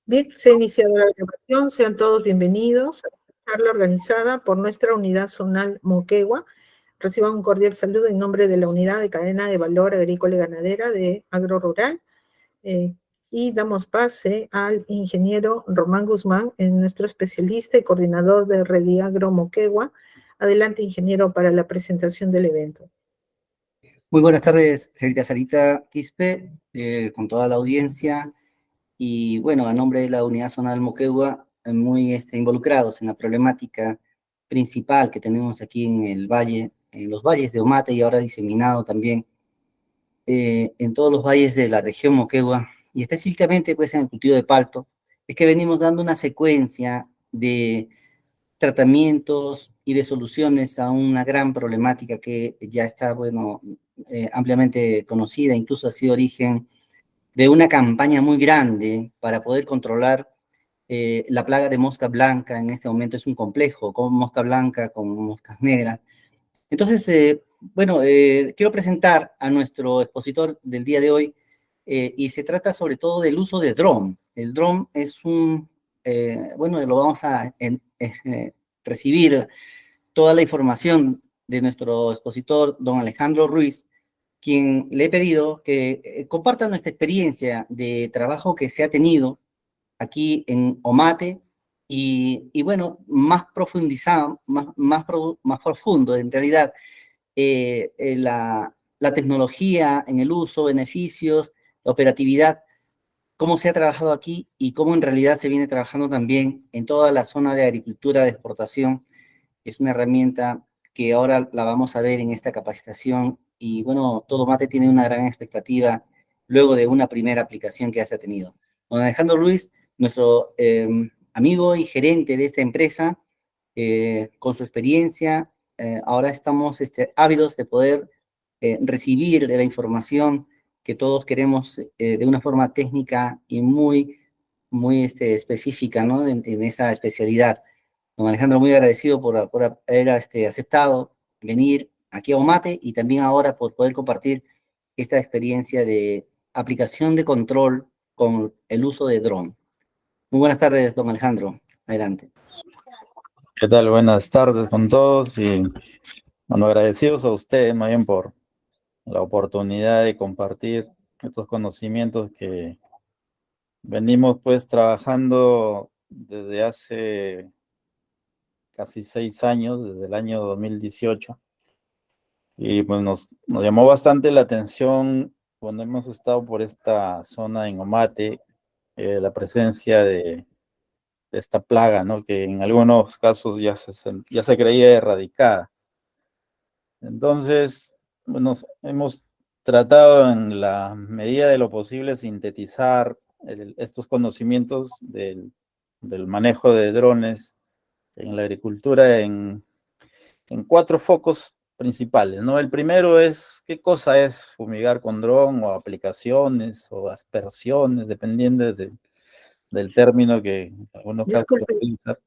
Bien, se ha iniciado la grabación. Sean todos bienvenidos a la charla organizada por nuestra unidad zonal Moquegua. Reciban un cordial saludo en nombre de la Unidad de Cadena de Valor Agrícola y Ganadera de Agro Rural. Y damos pase al ingeniero Román Guzmán, nuestro especialista y coordinador de Rediagro Moquegua. Adelante, ingeniero, para la presentación del evento. Muy buenas tardes, señorita Sarita Quispe, con toda la audiencia. Y bueno, a nombre de la Unidad Zonal Moquegua, muy involucrados en la problemática principal que tenemos aquí en el valle, en los valles de Omate y ahora diseminado también en todos los valles de la región Moquegua y específicamente pues en el cultivo de palto, es que venimos dando una secuencia de tratamientos y de soluciones a una gran problemática que ya está, bueno, ampliamente conocida, incluso ha sido origen de una campaña muy grande para poder controlar la plaga de mosca blanca. En este momento es un complejo, con mosca blanca, con moscas negras. Entonces, bueno, quiero presentar a nuestro expositor del día de hoy, y se trata sobre todo del uso de drone. El drone es bueno, lo vamos a recibir toda la información de nuestro expositor, don Alejandro Ruiz, quien le he pedido que comparta nuestra experiencia de trabajo que se ha tenido aquí en Omate y bueno, más profundizado, más profundo en realidad, la tecnología en el uso, beneficios, la operatividad, cómo se ha trabajado aquí y cómo en realidad se viene trabajando también en toda la zona de agricultura de exportación. Es una herramienta que ahora la vamos a ver en esta capacitación y bueno, todo Mate tiene una gran expectativa luego de una primera aplicación que ya se ha tenido. Don Alejandro Luis, nuestro amigo y gerente de esta empresa, con su experiencia, ahora estamos ávidos de poder recibir la información que todos queremos de una forma técnica y muy específica, ¿no? En esta especialidad. Don Alejandro, muy agradecido por haber aceptado venir aquí a Omate y también ahora por poder compartir esta experiencia de aplicación de control con el uso de dron. Muy buenas tardes, don Alejandro. Adelante. ¿Qué tal? Buenas tardes con todos y bueno, agradecidos a ustedes más bien por la oportunidad de compartir estos conocimientos que venimos pues trabajando desde hace casi 6 años, desde el año 2018. Y pues nos llamó bastante la atención cuando hemos estado por esta zona en Omate, la presencia de esta plaga, ¿no? Que en algunos casos ya se creía erradicada. Entonces, bueno, hemos tratado en la medida de lo posible sintetizar estos conocimientos del manejo de drones en la agricultura en 4 focos principales, ¿no? El primero es qué cosa es fumigar con dron o aplicaciones o aspersiones, dependiendo del término que en algunos casos se puede usar.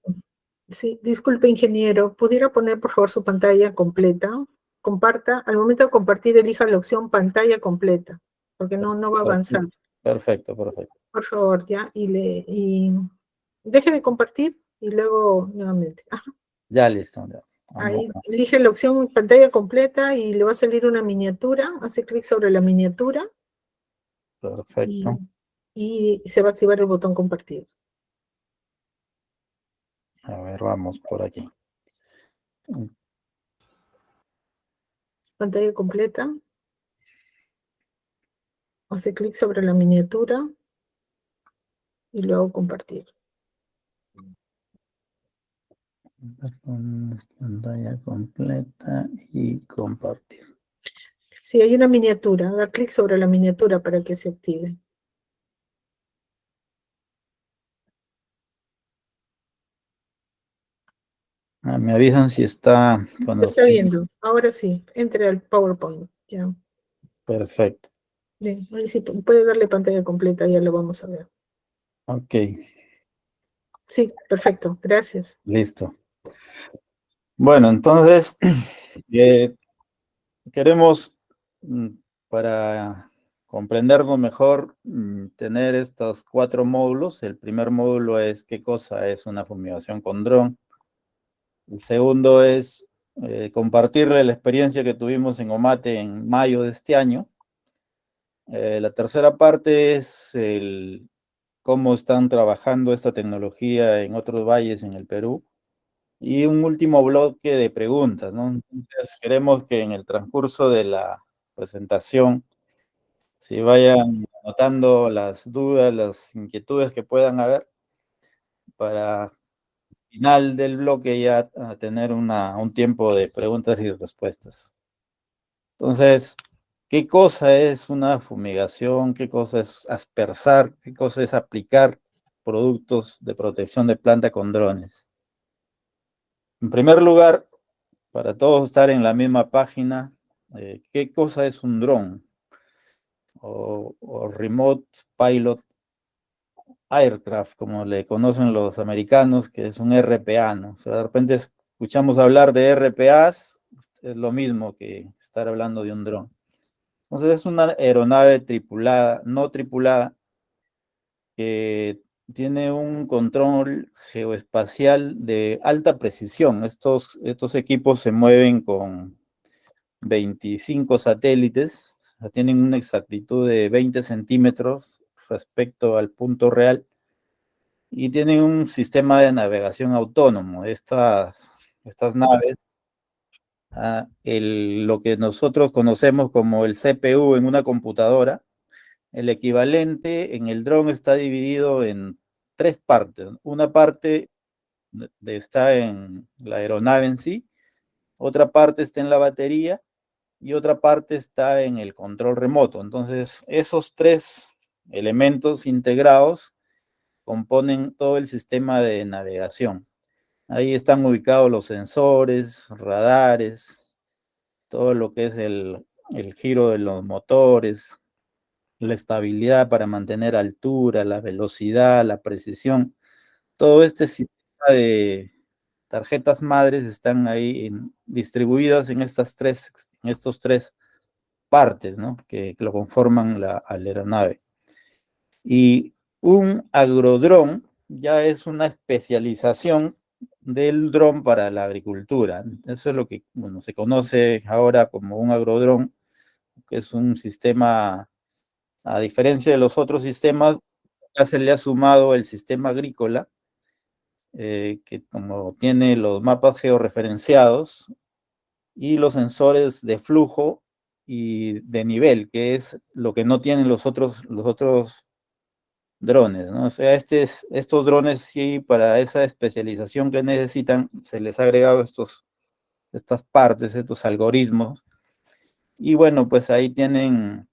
Sí, disculpe, ingeniero, ¿pudiera poner por favor su pantalla completa? Comparta, al momento de compartir elija la opción pantalla completa, porque no va a avanzar. Perfecto. Por favor, ya, y deje de compartir y luego nuevamente. Ajá. Ya listo. Ya. Ahí elige la opción pantalla completa y le va a salir una miniatura, hace clic sobre la miniatura. Perfecto. Y se va a activar el botón compartir. A ver, vamos por aquí. Pantalla completa. Hace clic sobre la miniatura y luego compartir. Pantalla completa y compartir. Sí, hay una miniatura. Haga clic sobre la miniatura para que se active. Me avisan si está... Está viendo. Ahora sí. Entre al PowerPoint. Ya. Perfecto. Bien. Ahí sí puede darle pantalla completa. Ya lo vamos a ver. Ok. Sí, perfecto. Gracias. Listo. Bueno, entonces, queremos, para comprendernos mejor, tener estos 4 módulos. El primer módulo es qué cosa es una fumigación con dron. El segundo es compartirle la experiencia que tuvimos en Omate en mayo de este año. La tercera parte es cómo están trabajando esta tecnología en otros valles en el Perú. Y un último bloque de preguntas, ¿no? Entonces, queremos que en el transcurso de la presentación, si vayan anotando las dudas, las inquietudes que puedan haber, para al final del bloque ya tener un tiempo de preguntas y respuestas. Entonces, ¿qué cosa es una fumigación? ¿Qué cosa es aspersar? ¿Qué cosa es aplicar productos de protección de planta con drones? En primer lugar, para todos estar en la misma página, ¿qué cosa es un dron? O Remote Pilot Aircraft, como le conocen los americanos, que es un RPA, ¿no? O sea, de repente escuchamos hablar de RPAs, es lo mismo que estar hablando de un dron. Entonces es una aeronave tripulada, no tripulada, que tiene un control geoespacial de alta precisión. Estos equipos se mueven con 25 satélites, o sea, tienen una exactitud de 20 centímetros respecto al punto real y tienen un sistema de navegación autónomo. Estas naves, lo que nosotros conocemos como el CPU en una computadora, el equivalente en el dron está dividido en 3 partes. Una parte está en la aeronave en sí, otra parte está en la batería y otra parte está en el control remoto. Entonces, esos 3 elementos integrados componen todo el sistema de navegación. Ahí están ubicados los sensores, radares, todo lo que es el giro de los motores, la estabilidad para mantener altura, la velocidad, la precisión. Todo este sistema de tarjetas madres están ahí distribuidas en estos tres partes, ¿no? Que lo conforman la aeronave. Y un agrodrón ya es una especialización del dron para la agricultura. Eso es lo que, bueno, se conoce ahora como un agrodrón, que es un sistema, a diferencia de los otros sistemas, ya se le ha sumado el sistema agrícola, que como tiene los mapas georreferenciados y los sensores de flujo y de nivel, que es lo que no tienen los otros drones, ¿no? O sea, estos drones sí, para esa especialización que necesitan, se les ha agregado estas partes, estos algoritmos, y bueno, pues ahí tienen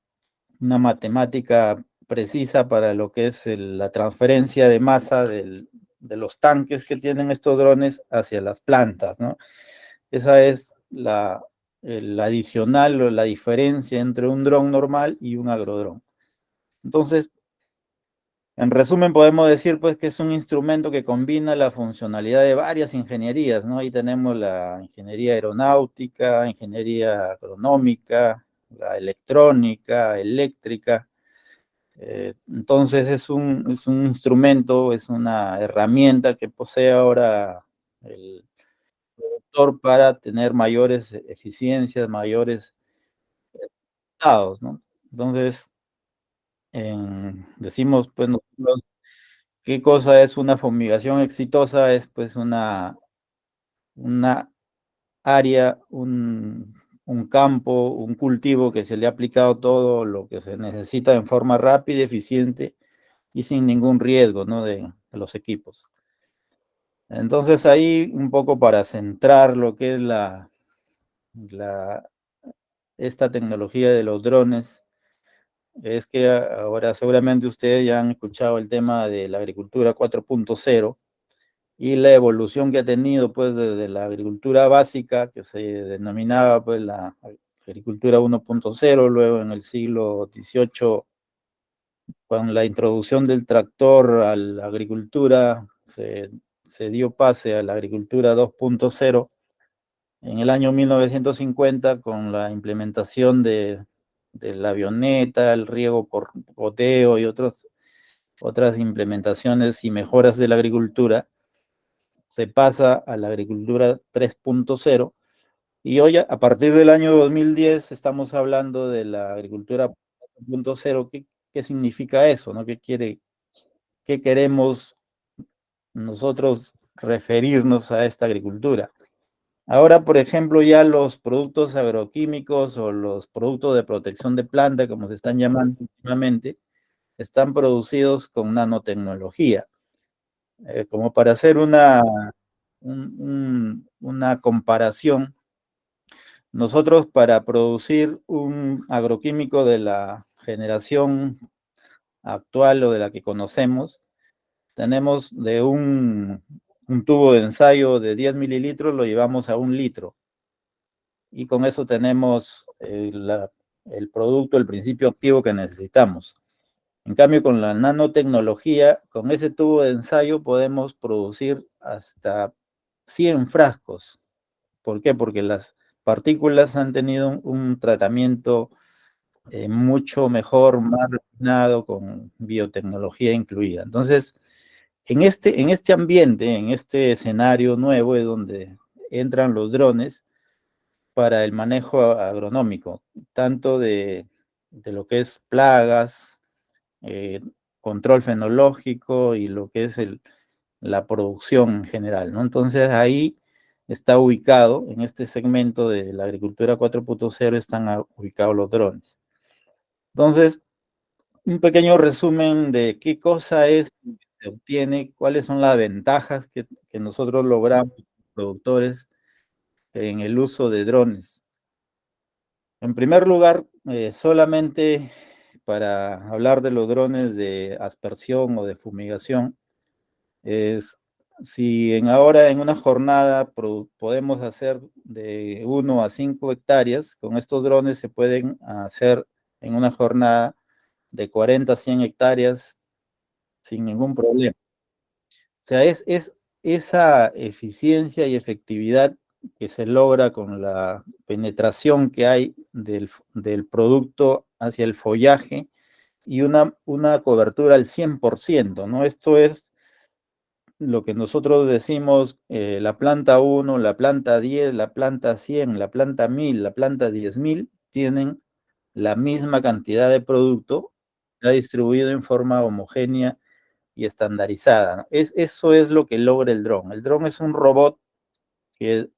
una matemática precisa para lo que es la transferencia de masa de los tanques que tienen estos drones hacia las plantas, ¿no? Esa es el adicional o la diferencia entre un dron normal y un agrodrón. Entonces, en resumen, podemos decir pues que es un instrumento que combina la funcionalidad de varias ingenierías, ¿no? Ahí tenemos la ingeniería aeronáutica, ingeniería agronómica, la electrónica, eléctrica. Entonces es un instrumento, es una herramienta que posee ahora el productor para tener mayores eficiencias, mayores resultados, ¿no? Entonces, decimos, pues, nosotros, ¿qué cosa es una fumigación exitosa? Es pues una área, un campo, un cultivo que se le ha aplicado todo lo que se necesita en forma rápida, eficiente y sin ningún riesgo, ¿no? de los equipos. Entonces ahí un poco para centrar lo que es esta tecnología de los drones, es que ahora seguramente ustedes ya han escuchado el tema de la agricultura 4.0 y la evolución que ha tenido pues desde la agricultura básica, que se denominaba pues la agricultura 1.0, luego en el siglo XVIII, con la introducción del tractor a la agricultura, se dio pase a la agricultura 2.0 en el año 1950 con la implementación de la avioneta, el riego por goteo y otras implementaciones y mejoras de la agricultura, se pasa a la agricultura 3.0. Y hoy, a partir del año 2010, estamos hablando de la agricultura 4.0. ¿Qué significa eso, no? ¿Qué queremos nosotros referirnos a esta agricultura? Ahora, por ejemplo, ya los productos agroquímicos o los productos de protección de planta, como se están llamando últimamente, están producidos con nanotecnología. Como para hacer una comparación, nosotros para producir un agroquímico de la generación actual o de la que conocemos, tenemos de un tubo de ensayo de 10 mililitros, lo llevamos a 1 litro. Y con eso tenemos el producto, el principio activo que necesitamos. En cambio, con la nanotecnología, con ese tubo de ensayo podemos producir hasta 100 frascos. ¿Por qué? Porque las partículas han tenido un tratamiento mucho mejor, más refinado, con biotecnología incluida. Entonces, en este ambiente, en este escenario nuevo, es donde entran los drones para el manejo agronómico, tanto de lo que es plagas, control fenológico y lo que es la producción en general, ¿no? Entonces ahí está ubicado, en este segmento de la agricultura 4.0 están ubicados los drones. Entonces, un pequeño resumen de qué cosa es que se obtiene, cuáles son las ventajas que nosotros logramos, productores, en el uso de drones. En primer lugar, solamente para hablar de los drones de aspersión o de fumigación, es si ahora en una jornada podemos hacer de 1 a 5 hectáreas, con estos drones se pueden hacer en una jornada de 40 a 100 hectáreas sin ningún problema. O sea, es esa eficiencia y efectividad que se logra con la penetración que hay del producto hacia el follaje y una cobertura al 100%, ¿no? Esto es lo que nosotros decimos, la planta 1, la planta 10, la planta 100, la planta 1000, la planta 10.000, tienen la misma cantidad de producto, ya distribuido en forma homogénea y estandarizada, ¿no? Eso es lo que logra el dron. El dron es un robot que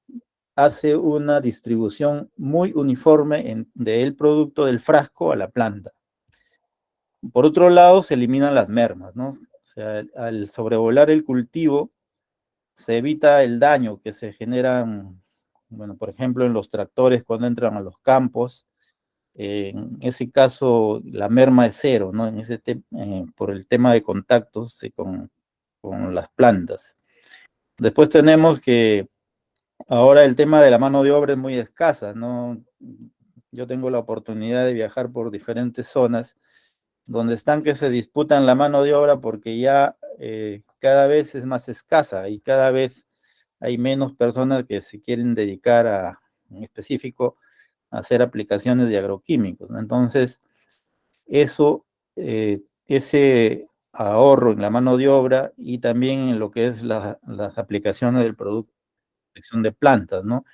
hace una distribución muy uniforme del producto del frasco a la planta. Por otro lado, se eliminan las mermas, ¿no? O sea, al sobrevolar el cultivo, se evita el daño que se generan, bueno, por ejemplo, en los tractores cuando entran a los campos. En ese caso, la merma es cero, ¿no? Por el tema de contactos con las plantas. Después tenemos que ahora el tema de la mano de obra es muy escasa, ¿no? Yo tengo la oportunidad de viajar por diferentes zonas donde están que se disputan la mano de obra porque ya cada vez es más escasa y cada vez hay menos personas que se quieren dedicar en específico, a hacer aplicaciones de agroquímicos, ¿no? Entonces, ese ahorro en la mano de obra y también en lo que es las aplicaciones del producto de protección de plantas, ¿no?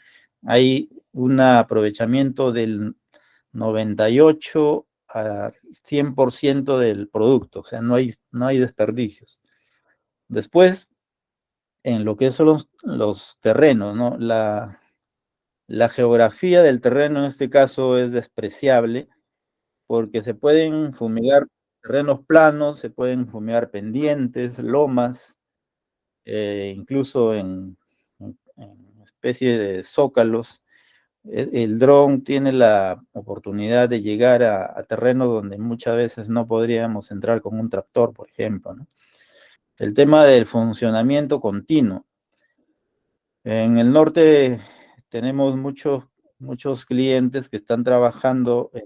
Hay un aprovechamiento del 98 a 100% del producto, o sea, no hay desperdicios. Después, en lo que son los terrenos, ¿no? La geografía del terreno en este caso es despreciable porque se pueden fumigar terrenos planos, se pueden fumigar pendientes, lomas, incluso en especie de zócalos. El dron tiene la oportunidad de llegar a terrenos donde muchas veces no podríamos entrar con un tractor, por ejemplo, ¿no? El tema del funcionamiento continuo. En el norte tenemos muchos clientes que están trabajando en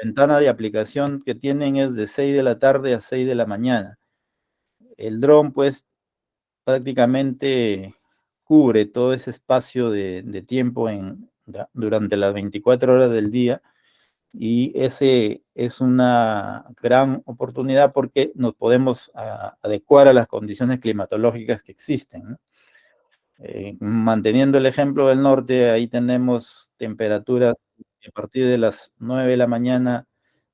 ventana de aplicación que tienen es de 6 de la tarde a 6 de la mañana. El dron, pues, prácticamente cubre todo ese espacio de tiempo durante las 24 horas del día y ese es una gran oportunidad porque nos podemos adecuar a las condiciones climatológicas que existen, ¿no? Manteniendo el ejemplo del norte, ahí tenemos temperaturas que a partir de las 9 de la mañana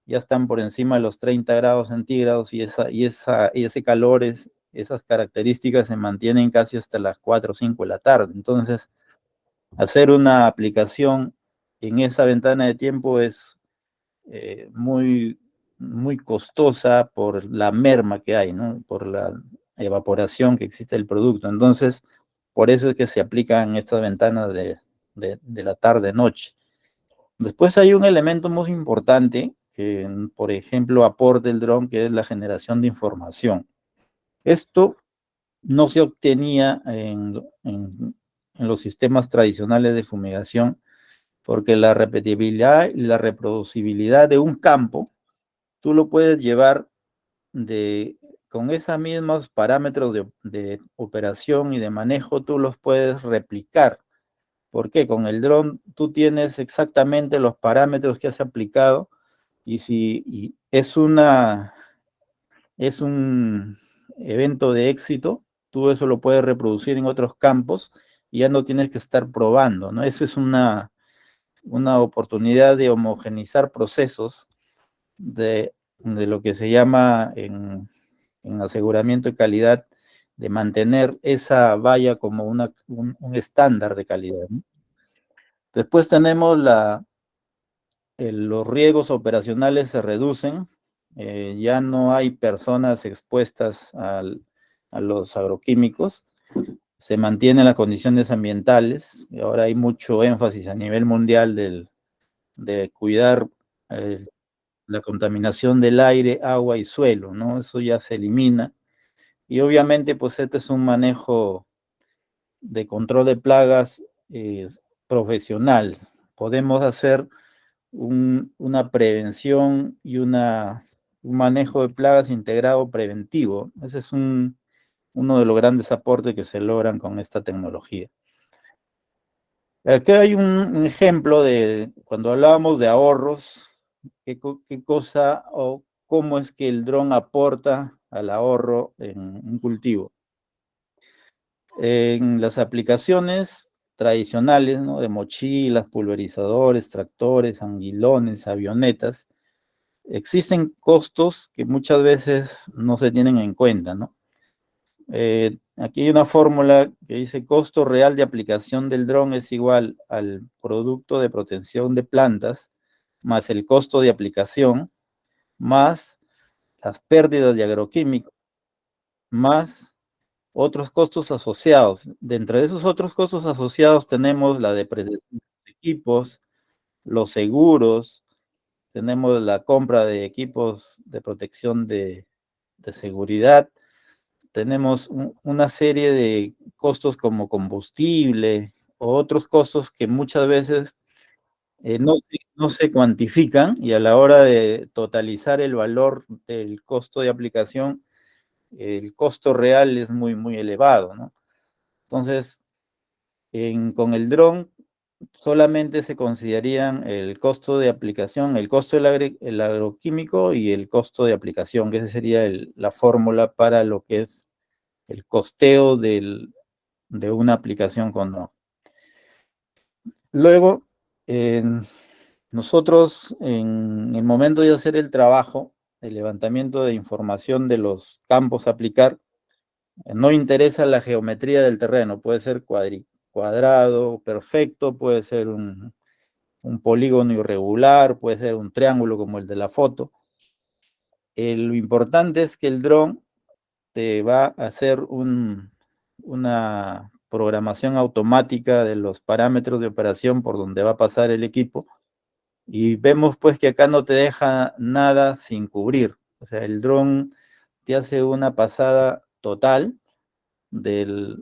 ya están por encima de los 30 grados centígrados y ese calor, esas características se mantienen casi hasta las 4 o 5 de la tarde. Entonces, hacer una aplicación en esa ventana de tiempo es muy, muy costosa por la merma que hay, ¿no? Por la evaporación que existe del producto. Entonces, por eso es que se aplican estas ventanas de la tarde-noche. Después hay un elemento muy importante que, por ejemplo, aporta el dron, que es la generación de información. Esto no se obtenía en los sistemas tradicionales de fumigación, porque la repetibilidad y la reproducibilidad de un campo, tú lo puedes llevar con esos mismos parámetros de operación y de manejo, tú los puedes replicar. ¿Por qué? Con el dron tú tienes exactamente los parámetros que has aplicado y es un evento de éxito, tú eso lo puedes reproducir en otros campos y ya no tienes que estar probando, ¿no? Eso es una oportunidad de homogenizar procesos de lo que se llama en aseguramiento de calidad, de mantener esa valla como un estándar de calidad, ¿no? Después tenemos los riesgos operacionales se reducen, ya no hay personas expuestas a los agroquímicos, se mantienen las condiciones ambientales, y ahora hay mucho énfasis a nivel mundial de cuidar la contaminación del aire, agua y suelo, ¿no? Eso ya se elimina. Y obviamente, pues este es un manejo de control de plagas profesional. Podemos hacer una prevención y un manejo de plagas integrado preventivo. Ese es uno de los grandes aportes que se logran con esta tecnología. Aquí hay un ejemplo de cuando hablábamos de ahorros, qué cosa o cómo es que el dron aporta al ahorro en un cultivo. En las aplicaciones tradicionales, ¿no? De mochilas, pulverizadores, tractores, anguilones, avionetas, existen costos que muchas veces no se tienen en cuenta, ¿no? Aquí hay una fórmula que dice costo real de aplicación del dron es igual al producto de protección de plantas más el costo de aplicación más las pérdidas de agroquímicos más otros costos asociados. Dentro de esos otros costos asociados tenemos la depreciación de equipos, los seguros, tenemos la compra de equipos de protección de seguridad, tenemos una serie de costos como combustible o otros costos que muchas veces no se cuantifican y a la hora de totalizar el valor del costo de aplicación, el costo real es muy, muy elevado, ¿no? Entonces, con el dron solamente se considerarían el costo de aplicación, el costo del agroquímico y el costo de aplicación, que esa sería la fórmula para lo que es el costeo de una aplicación con dron. Luego, nosotros en el momento de hacer el trabajo, el levantamiento de información de los campos a aplicar, no interesa la geometría del terreno, puede ser cuadrado, perfecto, puede ser un polígono irregular, puede ser un triángulo como el de la foto. Lo importante es que el dron te va a hacer una programación automática de los parámetros de operación por donde va a pasar el equipo y vemos pues que acá no te deja nada sin cubrir. O sea, el dron te hace una pasada total de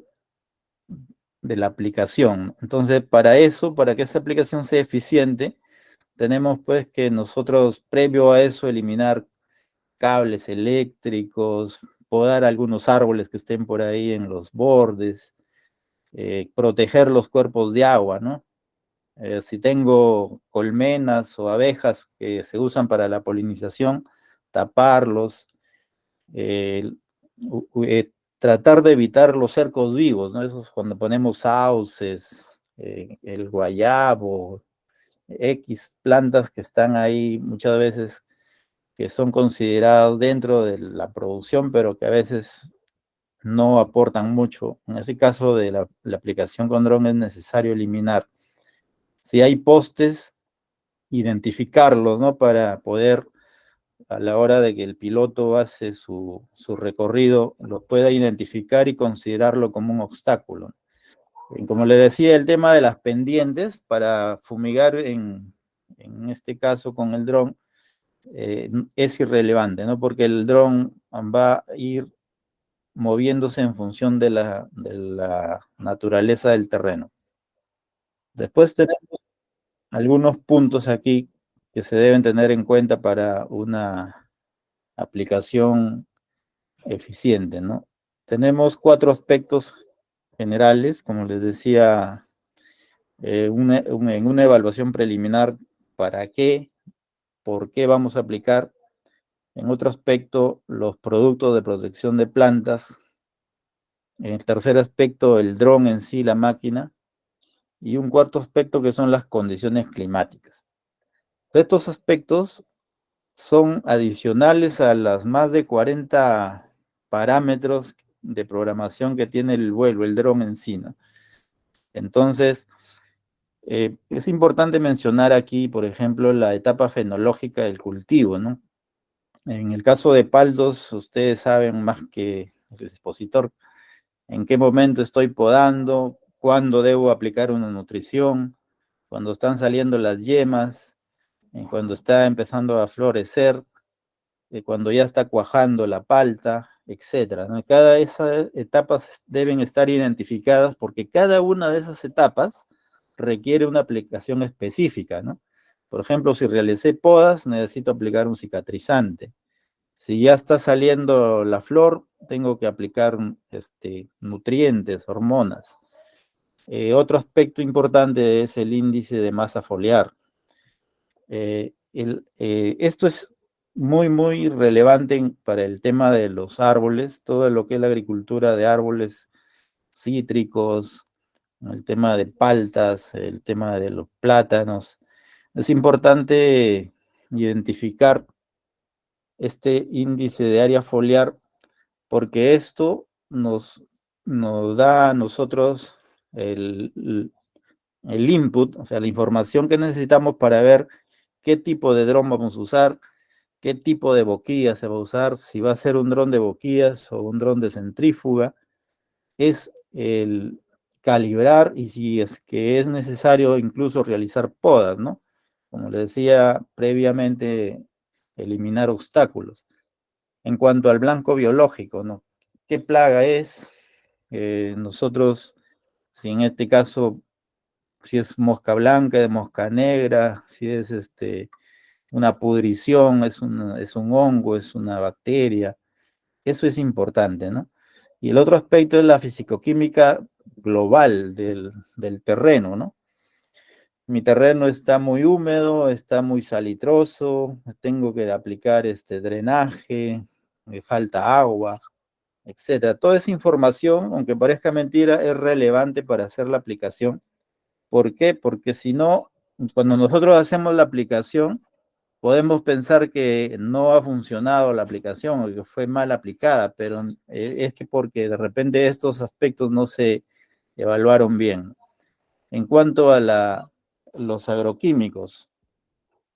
la aplicación. Entonces, para que esa aplicación sea eficiente, tenemos pues que nosotros, previo a eso, eliminar cables eléctricos, podar algunos árboles que estén por ahí en los bordes, proteger los cuerpos de agua, ¿no? Si tengo colmenas o abejas que se usan para la polinización, taparlos, eh, tratar de evitar los cercos vivos, ¿no? Esos cuando ponemos sauces, el guayabo, X plantas que están ahí muchas veces que son consideradas dentro de la producción, pero que a veces no aportan mucho. En ese caso de la aplicación con dron es necesario eliminar. Si hay postes, identificarlos, ¿no? Para poder, a la hora de que el piloto hace su recorrido, lo pueda identificar y considerarlo como un obstáculo. Como le decía, el tema de las pendientes para fumigar en este caso con el dron es irrelevante, ¿no? Porque el dron va a ir moviéndose en función de la naturaleza del terreno. Después tenemos algunos puntos aquí que se deben tener en cuenta para una aplicación eficiente, ¿no? Tenemos 4 aspectos generales, como les decía, en una evaluación preliminar, ¿para qué? ¿Por qué vamos a aplicar? En otro aspecto, los productos de protección de plantas. En el tercer aspecto, el dron en sí, la máquina. Y un cuarto aspecto que son las condiciones climáticas. Estos aspectos son adicionales a las más de 40 parámetros de programación que tiene el vuelo, el dron en sí, ¿no? Entonces, es importante mencionar aquí, por ejemplo, la etapa fenológica del cultivo, ¿no? En el caso de paldos, ustedes saben más que el expositor en qué momento estoy podando, cuándo debo aplicar una nutrición, cuando están saliendo las yemas, cuando está empezando a florecer, cuando ya está cuajando la palta, etcétera, ¿no? Cada de esas etapas deben estar identificadas porque cada una de esas etapas requiere una aplicación específica, ¿no? Por ejemplo, si realicé podas, necesito aplicar un cicatrizante. Si ya está saliendo la flor, tengo que aplicar nutrientes, hormonas. Otro aspecto importante es el índice de masa foliar. Esto es muy, muy relevante para el tema de los árboles, todo lo que es la agricultura de árboles cítricos, el tema de paltas, el tema de los plátanos. Es importante identificar este índice de área foliar porque esto nos da a nosotros el input, o sea, la información que necesitamos para ver qué tipo de dron vamos a usar, qué tipo de boquilla se va a usar, si va a ser un dron de boquillas o un dron de centrífuga, es el calibrar y si es que es necesario incluso realizar podas, ¿no? Como les decía previamente, eliminar obstáculos. En cuanto al blanco biológico, ¿no? ¿Qué plaga es? Nosotros, si en este caso, si es mosca blanca, es mosca negra, si es una pudrición, es un hongo, es una bacteria, eso es importante, ¿no? Y el otro aspecto es la fisicoquímica global del terreno, ¿no? Mi terreno está muy húmedo, está muy salitroso, tengo que aplicar drenaje, me falta agua, etcétera. Toda esa información, aunque parezca mentira, es relevante para hacer la aplicación. ¿Por qué? Porque si no, cuando nosotros hacemos la aplicación, podemos pensar que no ha funcionado la aplicación o que fue mal aplicada, pero es que porque de repente estos aspectos no se evaluaron bien. En cuanto a los agroquímicos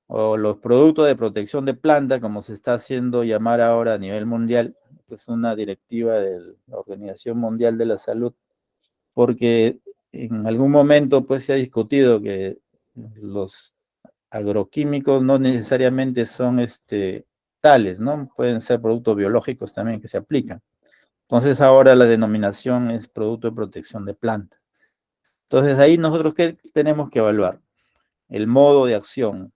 o los productos de protección de planta, como se está haciendo llamar ahora a nivel mundial, que es una directiva de la Organización Mundial de la Salud, porque en algún momento pues se ha discutido que los agroquímicos no necesariamente son tales, ¿no? Pueden ser productos biológicos también que se aplican. Entonces ahora la denominación es producto de protección de planta. Entonces ahí nosotros, ¿qué tenemos que evaluar? El modo de acción.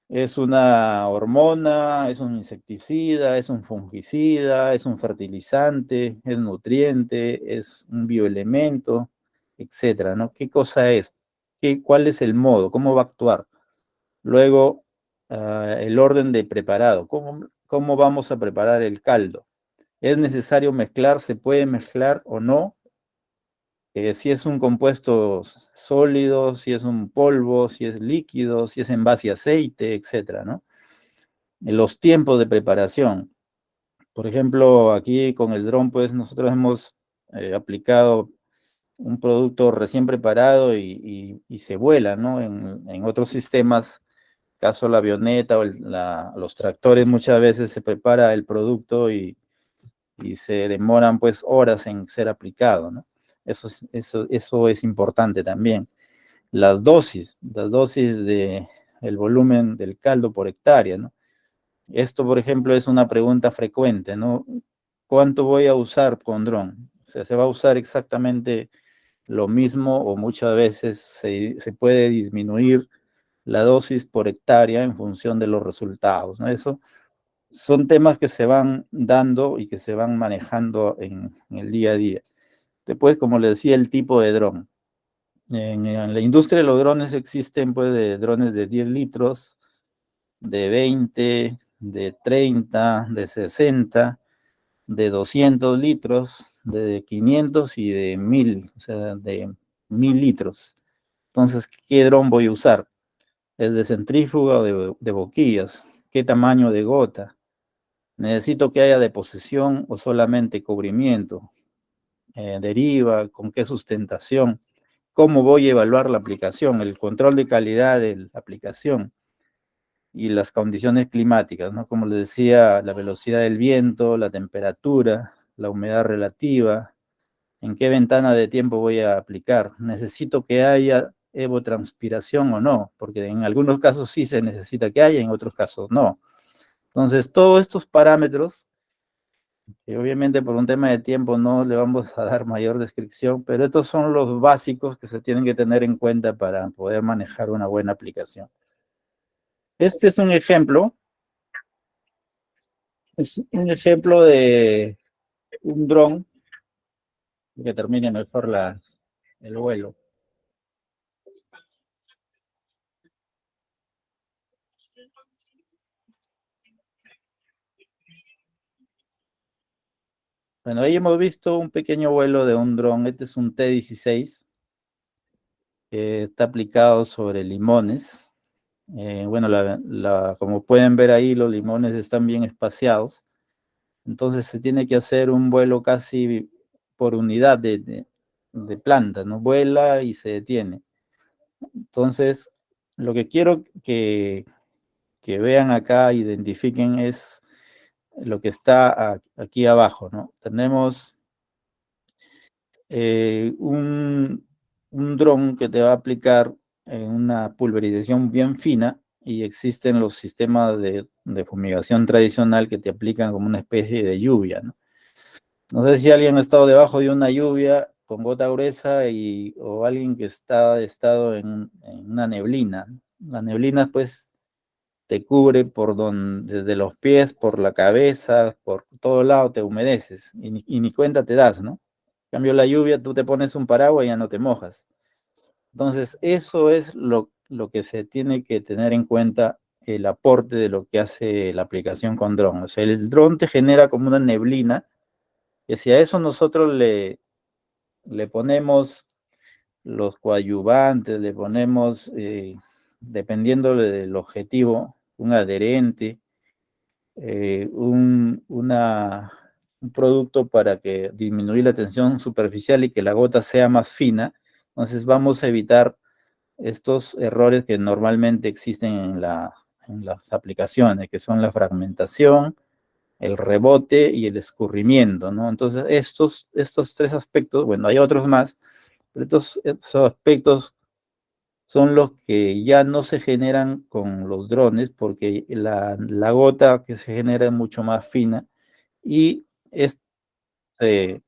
¿Es una hormona? ¿Es un insecticida? ¿Es un fungicida? ¿Es un fertilizante? ¿Es nutriente? ¿Es un bioelemento? Etcétera, ¿no? ¿Qué cosa es? cuál es el modo, cómo va a actuar. Luego, el orden de preparado, cómo vamos a preparar el caldo. ¿Es necesario mezclar? ¿Se puede mezclar o no? Si es un compuesto sólido, si es un polvo, si es líquido, si es en base a aceite, etcétera, ¿no? Los tiempos de preparación. Por ejemplo, aquí con el dron, pues nosotros hemos aplicado un producto recién preparado y se vuela, ¿no? En otros sistemas, caso la avioneta o los tractores, muchas veces se prepara el producto y se demoran pues horas en ser aplicado, ¿no? Eso es importante también. Las dosis de el volumen del caldo por hectárea, ¿no? Esto, por ejemplo, es una pregunta frecuente, ¿no? ¿Cuánto voy a usar con dron? O sea, ¿se va a usar exactamente lo mismo o muchas veces se puede disminuir la dosis por hectárea en función de los resultados, ¿no? Eso son temas que se van dando y que se van manejando en el día a día. Después, como le decía, el tipo de dron. En la industria de los drones existen pues de drones de 10 litros, de 20, de 30, de 60, de 200 litros, de 500 y de 1000, o sea, de 1000 litros. Entonces, ¿qué dron voy a usar? ¿Es de centrífuga o de boquillas? ¿Qué tamaño de gota? ¿Necesito que haya deposición o solamente cubrimiento? ¿Deriva? ¿Con qué sustentación? ¿Cómo voy a evaluar la aplicación? El control de calidad de la aplicación y las condiciones climáticas, ¿no? Como les decía, la velocidad del viento, la temperatura, la humedad relativa, en qué ventana de tiempo voy a aplicar. ¿Necesito que haya evotranspiración o no? Porque en algunos casos sí se necesita que haya, en otros casos no. Entonces, todos estos parámetros, que obviamente por un tema de tiempo no le vamos a dar mayor descripción, pero estos son los básicos que se tienen que tener en cuenta para poder manejar una buena aplicación. Este es un ejemplo de un dron que termine mejor el vuelo. Bueno, ahí hemos visto un pequeño vuelo de un dron. Este es un T-16 que está aplicado sobre limones. Bueno, como pueden ver ahí, los limones están bien espaciados. Entonces se tiene que hacer un vuelo casi por unidad de planta, ¿no? Vuela y se detiene. Entonces, lo que quiero que vean acá, identifiquen, es lo que está aquí abajo, ¿no? Tenemos un dron que te va a aplicar una pulverización bien fina y existen los sistemas de fumigación tradicional que te aplican como una especie de lluvia, ¿no? No sé si alguien ha estado debajo de una lluvia con gota gruesa o alguien que ha estado en una neblina. La neblina, pues, te cubre desde los pies, por la cabeza, por todo lado te humedeces y ni cuenta te das, ¿no? En cambio, la lluvia, tú te pones un paraguas y ya no te mojas. Entonces, eso es lo que se tiene que tener en cuenta, el aporte de lo que hace la aplicación con dron. O sea, el dron te genera como una neblina, y si a eso nosotros le ponemos los coadyuvantes, le ponemos, dependiendo del objetivo, un adherente, un producto para que disminuir la tensión superficial y que la gota sea más fina. Entonces vamos a evitar estos errores que normalmente existen en las aplicaciones, que son la fragmentación, el rebote y el escurrimiento, ¿no? Entonces estos tres aspectos, bueno, hay otros más, pero estos aspectos son los que ya no se generan con los drones, porque la gota que se genera es mucho más fina y se,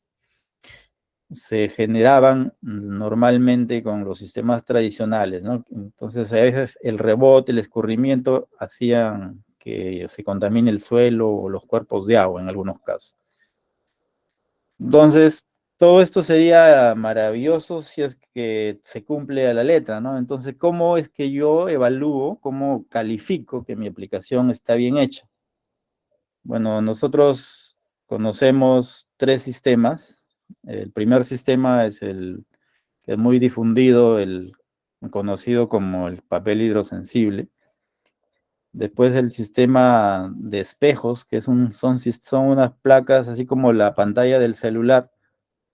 se generaban normalmente con los sistemas tradicionales, ¿no? Entonces, a veces el rebote, el escurrimiento hacían que se contamine el suelo o los cuerpos de agua en algunos casos. Entonces, todo esto sería maravilloso si es que se cumple a la letra, ¿no? Entonces, ¿cómo es que yo evalúo, cómo califico que mi aplicación está bien hecha? Bueno, nosotros conocemos 3 sistemas. El primer sistema es el que es muy difundido, el conocido como el papel hidrosensible. Después el sistema de espejos, que son unas placas así como la pantalla del celular,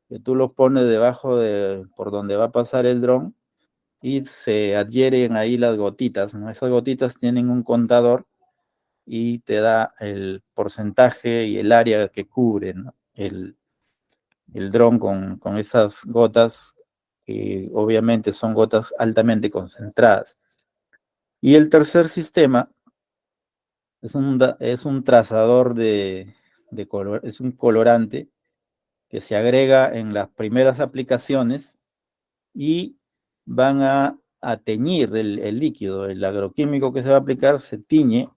que tú los pones debajo de por donde va a pasar el dron y se adhieren ahí las gotitas, ¿no? Esas gotitas tienen un contador y te da el porcentaje y el área que cubre, ¿no? El dron con esas gotas, que obviamente son gotas altamente concentradas. Y el tercer sistema es un trazador de color, es un colorante que se agrega en las primeras aplicaciones y van a teñir el líquido, el agroquímico que se va a aplicar se tiñe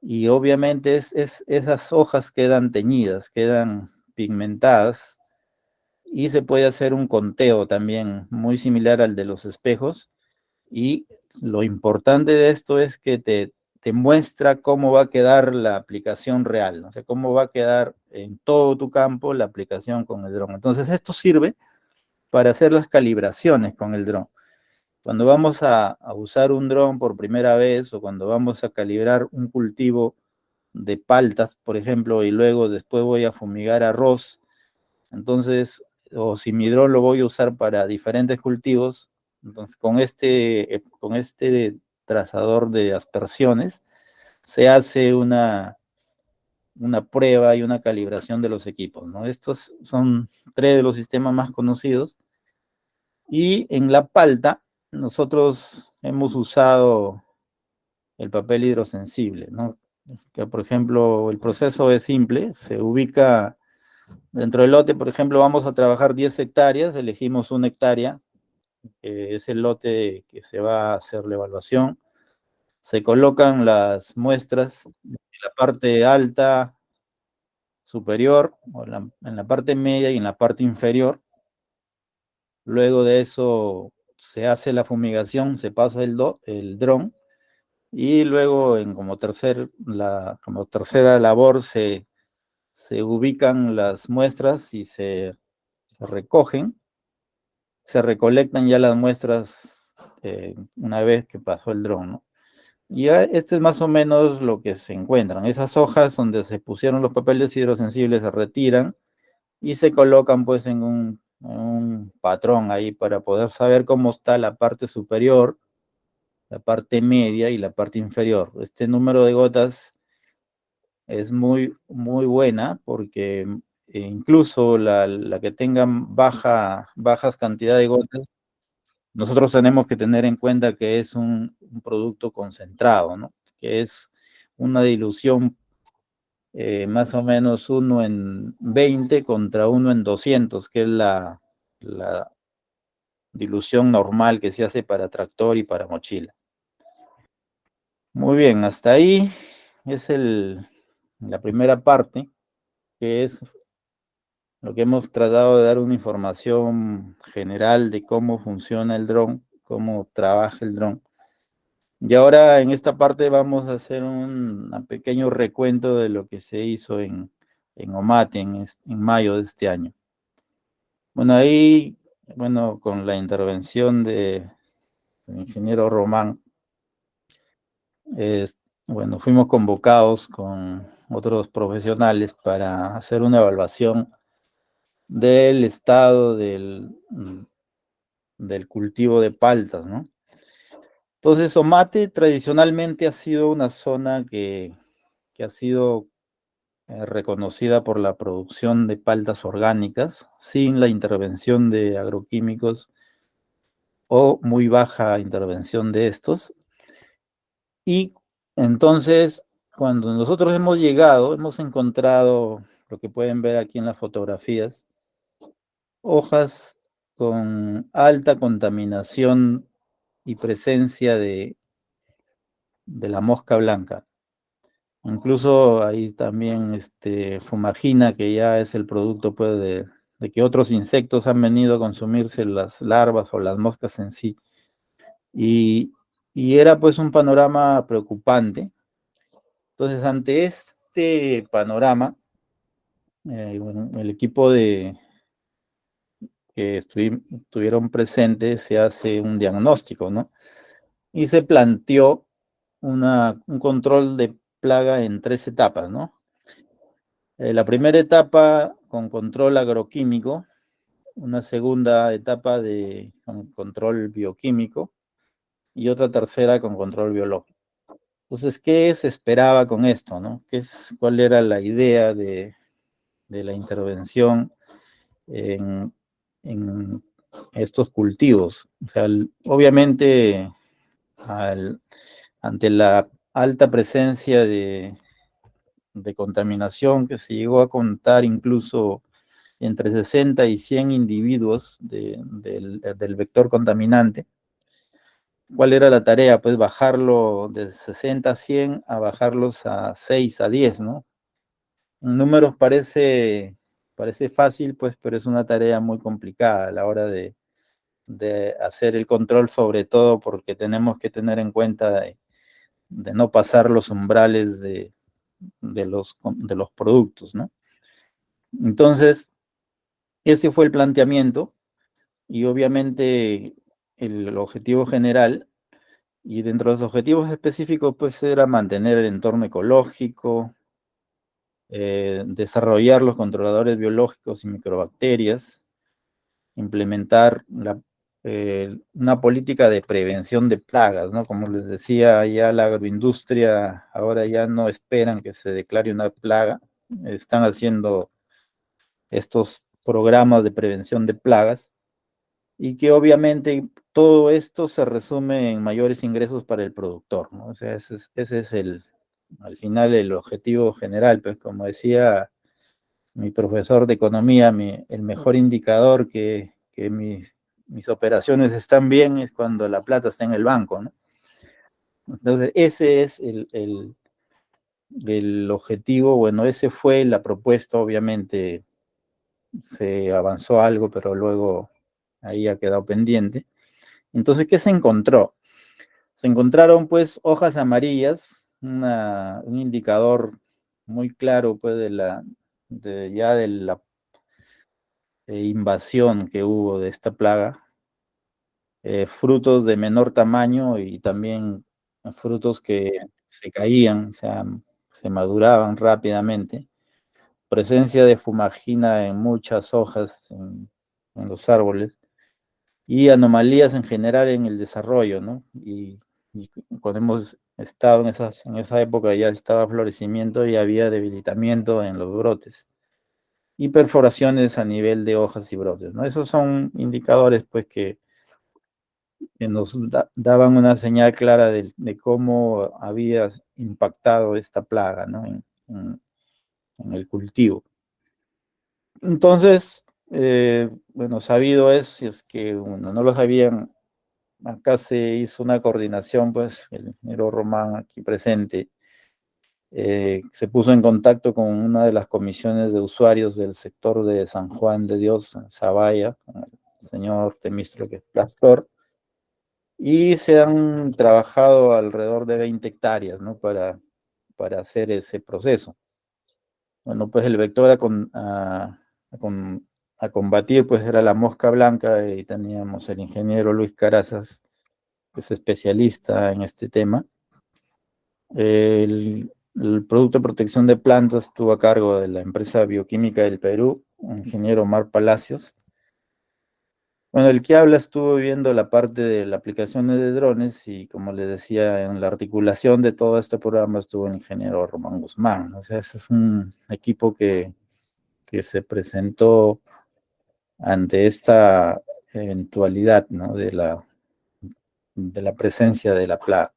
y obviamente esas hojas quedan teñidas, quedan pigmentadas y se puede hacer un conteo también muy similar al de los espejos y lo importante de esto es que te muestra cómo va a quedar la aplicación real, ¿no? O sea, cómo va a quedar en todo tu campo la aplicación con el dron. Entonces esto sirve para hacer las calibraciones con el dron. Cuando vamos a usar un dron por primera vez o cuando vamos a calibrar un cultivo de paltas, por ejemplo, y luego después voy a fumigar arroz, entonces, o si mi dron lo voy a usar para diferentes cultivos, entonces con este trazador de aspersiones se hace una prueba y una calibración de los equipos, ¿no? Estos son 3 de los sistemas más conocidos. Y en la palta, nosotros hemos usado el papel hidrosensible, ¿no? Que, por ejemplo, el proceso es simple, se ubica dentro del lote, por ejemplo, vamos a trabajar 10 hectáreas, elegimos 1 hectárea, que es el lote que se va a hacer la evaluación, se colocan las muestras en la parte alta superior, o en la parte media y en la parte inferior. Luego de eso se hace la fumigación, se pasa el dron y luego como tercera labor se ubican las muestras y se recogen, se recolectan ya las muestras una vez que pasó el dron, ¿no? Y ya este es más o menos lo que se encuentran. Esas hojas donde se pusieron los papeles hidrosensibles se retiran y se colocan pues en un patrón ahí para poder saber cómo está la parte superior, la parte media y la parte inferior. Este número de gotas es muy buena porque incluso la que tengan bajas cantidad de gotas, nosotros tenemos que tener en cuenta que es un producto concentrado, ¿no? Que es una dilución más o menos 1 en 20 contra 1 en 200, que es la dilución normal que se hace para tractor y para mochila. Muy bien, hasta ahí es la primera parte, que es lo que hemos tratado de dar una información general de cómo funciona el dron, cómo trabaja el dron. Y ahora en esta parte vamos a hacer un pequeño recuento de lo que se hizo en Omate en mayo de este año. Bueno, ahí, con la intervención del ingeniero Román, fuimos convocados con otros profesionales para hacer una evaluación del estado del cultivo de paltas, ¿no? Entonces, Omate tradicionalmente ha sido una zona que ha sido reconocida por la producción de paltas orgánicas, sin la intervención de agroquímicos o muy baja intervención de estos. Y entonces, cuando nosotros hemos llegado, hemos encontrado lo que pueden ver aquí en las fotografías, hojas con alta contaminación y presencia de la mosca blanca. Incluso ahí también fumagina, que ya es el producto pues, que otros insectos han venido a consumirse las larvas o las moscas en sí. Y era pues un panorama preocupante. Entonces, ante este panorama, bueno, el equipo que estuvieron presentes se hace un diagnóstico, ¿no? Y se planteó un control de plaga en 3 etapas, ¿no? La primera etapa con control agroquímico, una segunda etapa con control bioquímico y otra tercera con control biológico. Entonces, ¿qué se esperaba con esto, no? ¿Cuál era la idea de la intervención en estos cultivos? O sea, obviamente, ante la alta presencia de contaminación que se llegó a contar incluso entre 60 y 100 individuos del vector contaminante. ¿Cuál era la tarea? Pues bajarlo de 60 a 100 a bajarlos a 6 a 10, ¿no? En números parece fácil, pues, pero es una tarea muy complicada a la hora de hacer el control, sobre todo porque tenemos que tener en cuenta de no pasar los umbrales de los productos, ¿no? Entonces, ese fue el planteamiento y obviamente el objetivo general, y dentro de los objetivos específicos, pues era mantener el entorno ecológico, desarrollar los controladores biológicos y microbacterias, implementar una política de prevención de plagas, ¿no? Como les decía, ya la agroindustria ahora ya no esperan que se declare una plaga, están haciendo estos programas de prevención de plagas y que obviamente todo esto se resume en mayores ingresos para el productor, ¿no? O sea, ese es al final el objetivo general, pues como decía mi profesor de economía, el mejor indicador que mis operaciones están bien es cuando la plata está en el banco, ¿no? Entonces, ese es el objetivo, bueno, ese fue la propuesta, obviamente se avanzó algo, pero luego ahí ha quedado pendiente. Entonces, ¿qué se encontró? Se encontraron pues hojas amarillas, un indicador muy claro pues de la invasión que hubo de esta plaga, frutos de menor tamaño y también frutos que se caían, o sea, se maduraban rápidamente, presencia de fumagina en muchas hojas en los árboles y anomalías en general en el desarrollo, ¿no? Y cuando hemos estado en esa época ya estaba florecimiento y había debilitamiento en los brotes y perforaciones a nivel de hojas y brotes, ¿no? Esos son indicadores, pues, que nos daban una señal clara de cómo había impactado esta plaga, ¿no? En el cultivo. Entonces, bueno, sabido si es que no lo sabían, acá se hizo una coordinación, pues, el ingeniero Román aquí presente, se puso en contacto con una de las comisiones de usuarios del sector de San Juan de Dios, Zabaya, con el señor Temístocles Pastor, y se han trabajado alrededor de 20 hectáreas, ¿no? Para hacer ese proceso. Bueno, pues el vector a combatir, pues era la mosca blanca y teníamos el ingeniero Luis Carazas, que es especialista en este tema. El producto de protección de plantas estuvo a cargo de la empresa bioquímica del Perú, el ingeniero Omar Palacios. Bueno, el que habla estuvo viendo la parte de la aplicación de drones y, como les decía, en la articulación de todo este programa estuvo el ingeniero Román Guzmán. O sea, ese es un equipo que se presentó ante esta eventualidad, ¿no? de la presencia de la plaga.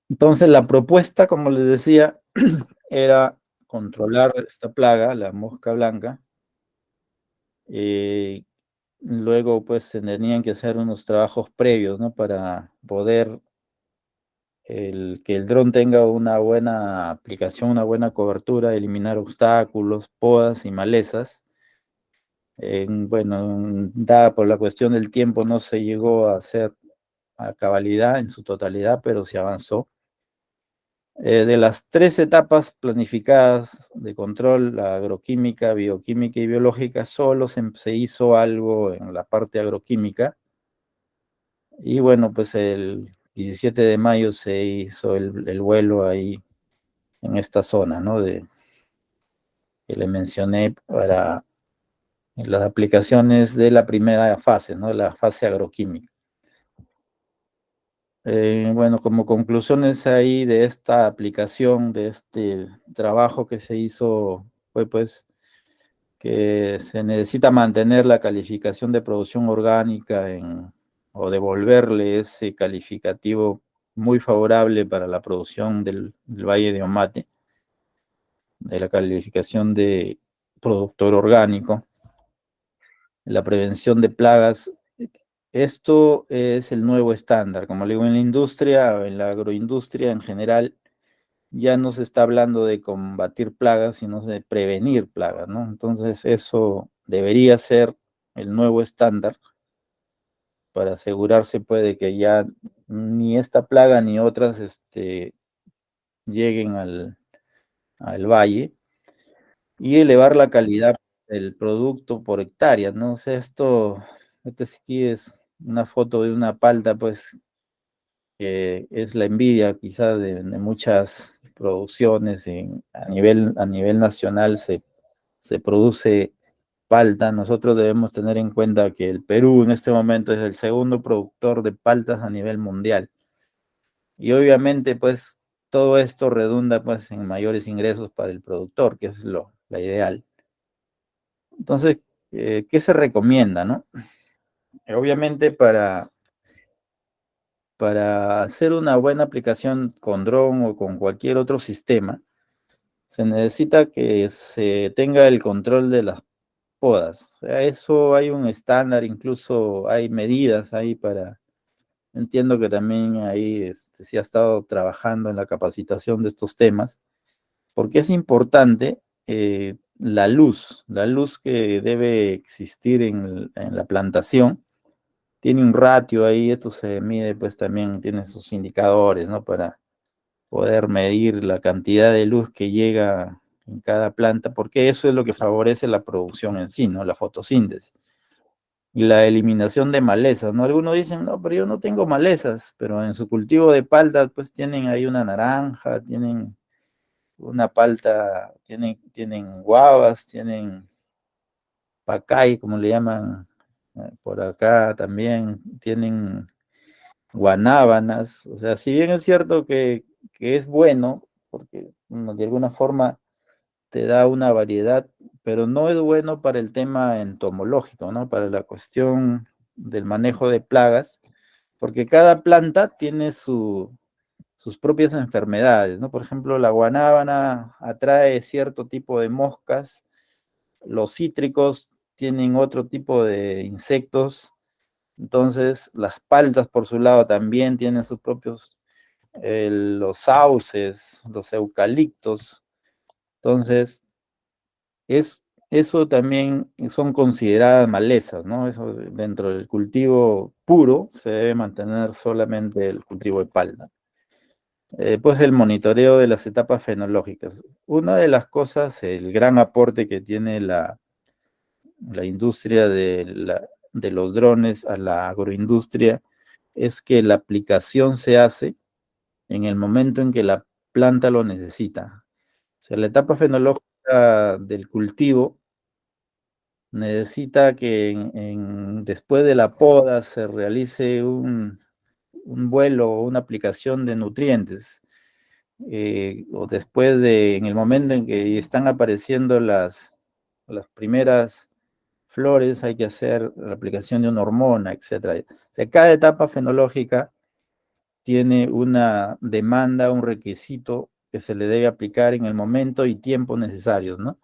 Entonces, la propuesta, como les decía, era controlar esta plaga, la mosca blanca. Luego, pues, se tenían que hacer unos trabajos previos, ¿no? Para poder que el dron tenga una buena aplicación, una buena cobertura, eliminar obstáculos, podas y malezas, Bueno, dada por la cuestión del tiempo, no se llegó a hacer a cabalidad en su totalidad, pero se avanzó. De las 3 etapas planificadas de control, la agroquímica, bioquímica y biológica, solo se hizo algo en la parte agroquímica. Y bueno, pues el 17 de mayo se hizo el vuelo ahí en esta zona, ¿no? Que le mencioné para las aplicaciones de la primera fase, ¿no? La fase agroquímica. Bueno, como conclusiones ahí de esta aplicación, de este trabajo que se hizo, fue pues que se necesita mantener la calificación de producción orgánica o devolverle ese calificativo muy favorable para la producción del Valle de Ombate, de la calificación de productor orgánico, la prevención de plagas. Esto es el nuevo estándar. Como le digo, en la industria, en la agroindustria en general, ya no se está hablando de combatir plagas, sino de prevenir plagas, ¿no? Entonces, eso debería ser el nuevo estándar para asegurarse, pues, de que ya ni esta plaga ni otras lleguen al valle, y elevar la calidad del producto por hectárea, ¿no? O sea, este sí es una foto de una palta, pues, que es la envidia quizás de muchas producciones a nivel nacional se produce palta. Nosotros debemos tener en cuenta que el Perú en este momento es el segundo productor de paltas a nivel mundial. Y obviamente, pues, todo esto redunda, pues, en mayores ingresos para el productor, que es la ideal. Entonces, ¿qué se recomienda, no? Obviamente, para hacer una buena aplicación con dron o con cualquier otro sistema, se necesita que se tenga el control de las podas. O sea, eso hay un estándar, incluso hay medidas ahí para... Entiendo que también ahí se ha estado trabajando en la capacitación de estos temas, porque es importante la luz que debe existir en la plantación. Tiene un ratio ahí, esto se mide, pues también tiene sus indicadores, ¿no? Para poder medir la cantidad de luz que llega en cada planta, porque eso es lo que favorece la producción en sí, ¿no? La fotosíntesis. Y la eliminación de malezas, ¿no? Algunos dicen, no, pero yo no tengo malezas, pero en su cultivo de palta, pues tienen ahí una naranja, tienen una palta, tienen guavas, tienen pacay, como le llaman por acá también, tienen guanábanas. O sea, si bien es cierto que es bueno, porque de alguna forma te da una variedad, pero no es bueno para el tema entomológico, ¿no? Para la cuestión del manejo de plagas, porque cada planta tiene sus propias enfermedades, ¿no? Por ejemplo, la guanábana atrae cierto tipo de moscas, los cítricos tienen otro tipo de insectos, entonces las paltas por su lado también tienen sus propios, los sauces, los eucaliptos, entonces eso también son consideradas malezas, ¿no? Eso dentro del cultivo puro se debe mantener solamente el cultivo de palta. Pues el monitoreo de las etapas fenológicas. Una de las cosas, el gran aporte que tiene la industria de los drones a la agroindustria es que la aplicación se hace en el momento en que la planta lo necesita. O sea, la etapa fenológica del cultivo necesita que después de la poda se realice un vuelo o una aplicación de nutrientes. O después en el momento en que están apareciendo las primeras flores, hay que hacer la aplicación de una hormona, etcétera. O sea, cada etapa fenológica tiene una demanda, un requisito que se le debe aplicar en el momento y tiempo necesarios, ¿no?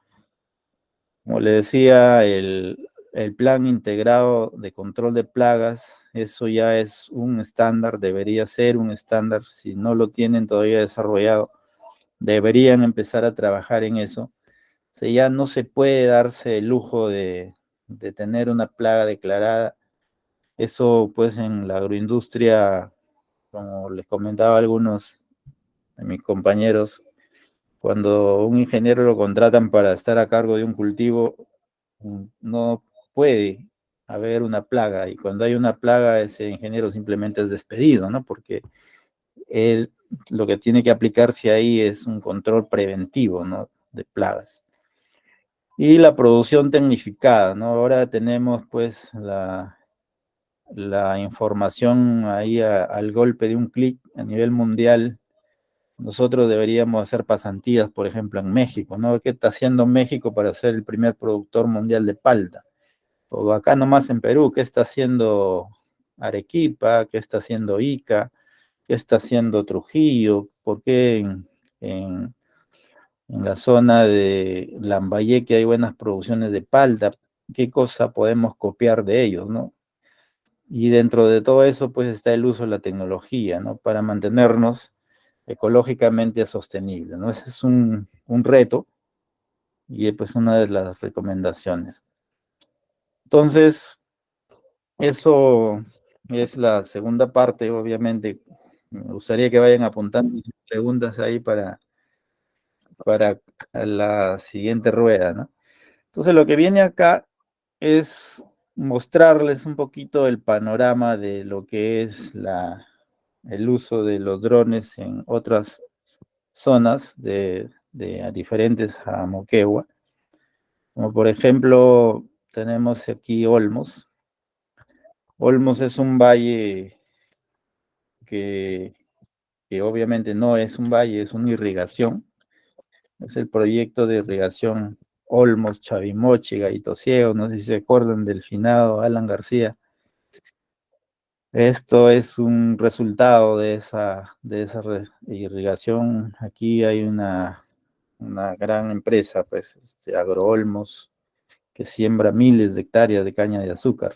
Como le decía, el plan integrado de control de plagas, eso ya es un estándar, debería ser un estándar. Si no lo tienen todavía desarrollado, deberían empezar a trabajar en eso. O sea, ya no se puede darse el lujo de de tener una plaga declarada. Eso pues en la agroindustria, como les comentaba a algunos de mis compañeros, cuando un ingeniero lo contratan para estar a cargo de un cultivo, no puede haber una plaga, y cuando hay una plaga ese ingeniero simplemente es despedido, ¿no? Porque él lo que tiene que aplicarse ahí es un control preventivo, ¿no? De plagas. Y la producción tecnificada, ¿no? Ahora tenemos pues la información ahí al golpe de un clic a nivel mundial. Nosotros deberíamos hacer pasantías, por ejemplo, en México, ¿no? ¿Qué está haciendo México para ser el primer productor mundial de palta? O acá nomás en Perú, ¿qué está haciendo Arequipa? ¿Qué está haciendo Ica? ¿Qué está haciendo Trujillo? ¿Por qué en la zona de Lambayeque hay buenas producciones de palta? ¿Qué cosa podemos copiar de ellos, no? Y dentro de todo eso, pues está el uso de la tecnología, ¿no? Para mantenernos ecológicamente sostenibles, ¿no? Ese es un reto y pues una de las recomendaciones. Entonces, eso es la segunda parte, obviamente. Me gustaría que vayan apuntando sus preguntas ahí para la siguiente rueda, ¿no? Entonces, lo que viene acá es mostrarles un poquito el panorama de lo que es el uso de los drones en otras zonas diferentes a Moquegua. Como por ejemplo, tenemos aquí Olmos. Olmos es un valle que, que obviamente no es un valle, es una irrigación. Es el proyecto de irrigación Olmos, Chavimoche, Gallito Ciego. No sé si se acuerdan del finado Alan García. Esto es un resultado de esa irrigación. Aquí hay una gran empresa, pues, Agroolmos, que siembra miles de hectáreas de caña de azúcar.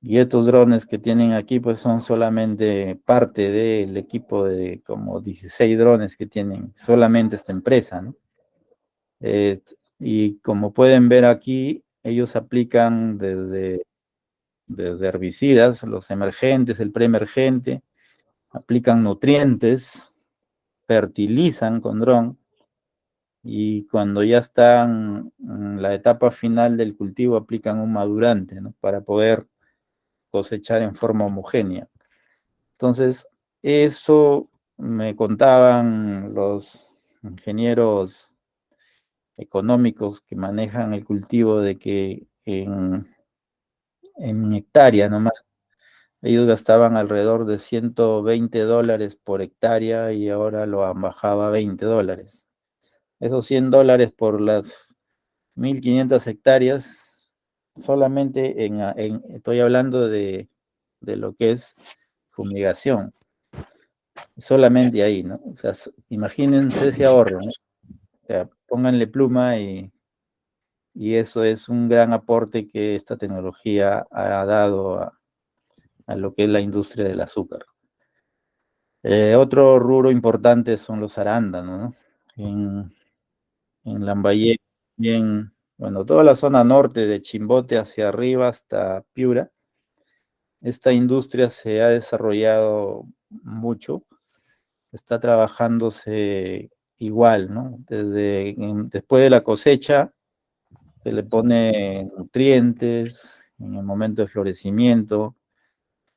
Y estos drones que tienen aquí, pues son solamente parte del equipo de como 16 drones que tienen solamente esta empresa, ¿no? Y como pueden ver aquí, ellos aplican desde herbicidas, los emergentes, el preemergente, aplican nutrientes, fertilizan con dron, y cuando ya están en la etapa final del cultivo aplican un madurante, ¿no? Para poder cosechar en forma homogénea. Entonces, eso me contaban los ingenieros económicos que manejan el cultivo, de que en hectárea nomás, ellos gastaban alrededor de $120 por hectárea y ahora lo han bajado a $20. Esos $100 por las 1.500 hectáreas, solamente estoy hablando de lo que es fumigación, solamente ahí, ¿no? O sea, imagínense ese ahorro, ¿no? O sea, pónganle pluma y eso es un gran aporte que esta tecnología ha dado a lo que es la industria del azúcar. Otro rubro importante son los arándanos, ¿no? En Lambayeque, bueno, toda la zona norte de Chimbote hacia arriba hasta Piura, esta industria se ha desarrollado mucho, está trabajándose igual, ¿no? Después de la cosecha se le pone nutrientes en el momento de florecimiento,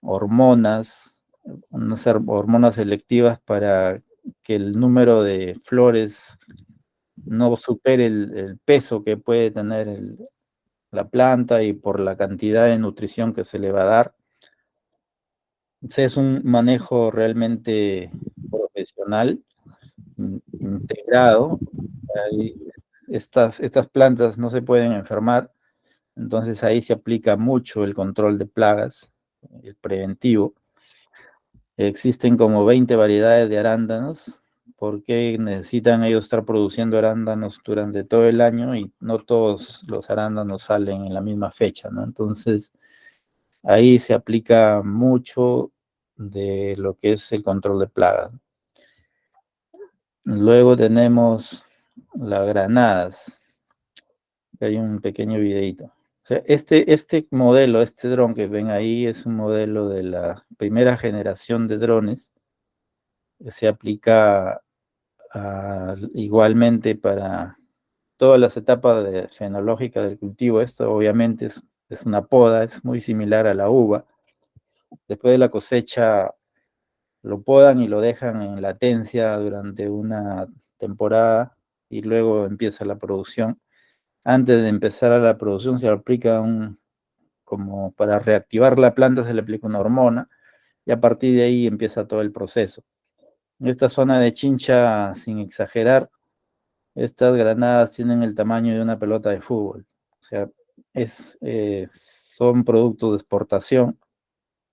hormonas, unas hormonas selectivas para que el número de flores no supere el peso que puede tener la planta y por la cantidad de nutrición que se le va a dar. Es un manejo realmente profesional, integrado. Estas plantas no se pueden enfermar, entonces ahí se aplica mucho el control de plagas, el preventivo. Existen como 20 variedades de arándanos, porque necesitan ellos estar produciendo arándanos durante todo el año y no todos los arándanos salen en la misma fecha, ¿no? Entonces, ahí se aplica mucho de lo que es el control de plagas. Luego tenemos las granadas. Hay un pequeño videito. sea, este modelo, este dron que ven ahí, es un modelo de la primera generación de drones que se aplica igualmente para todas las etapas fenológicas del cultivo. Esto obviamente es una poda, es muy similar a la uva. Después de la cosecha lo podan y lo dejan en latencia durante una temporada y luego empieza la producción. Antes de empezar a la producción se aplica como para reactivar la planta se le aplica una hormona y a partir de ahí empieza todo el proceso. En esta zona de Chincha, sin exagerar, estas granadas tienen el tamaño de una pelota de fútbol. O sea, son productos de exportación.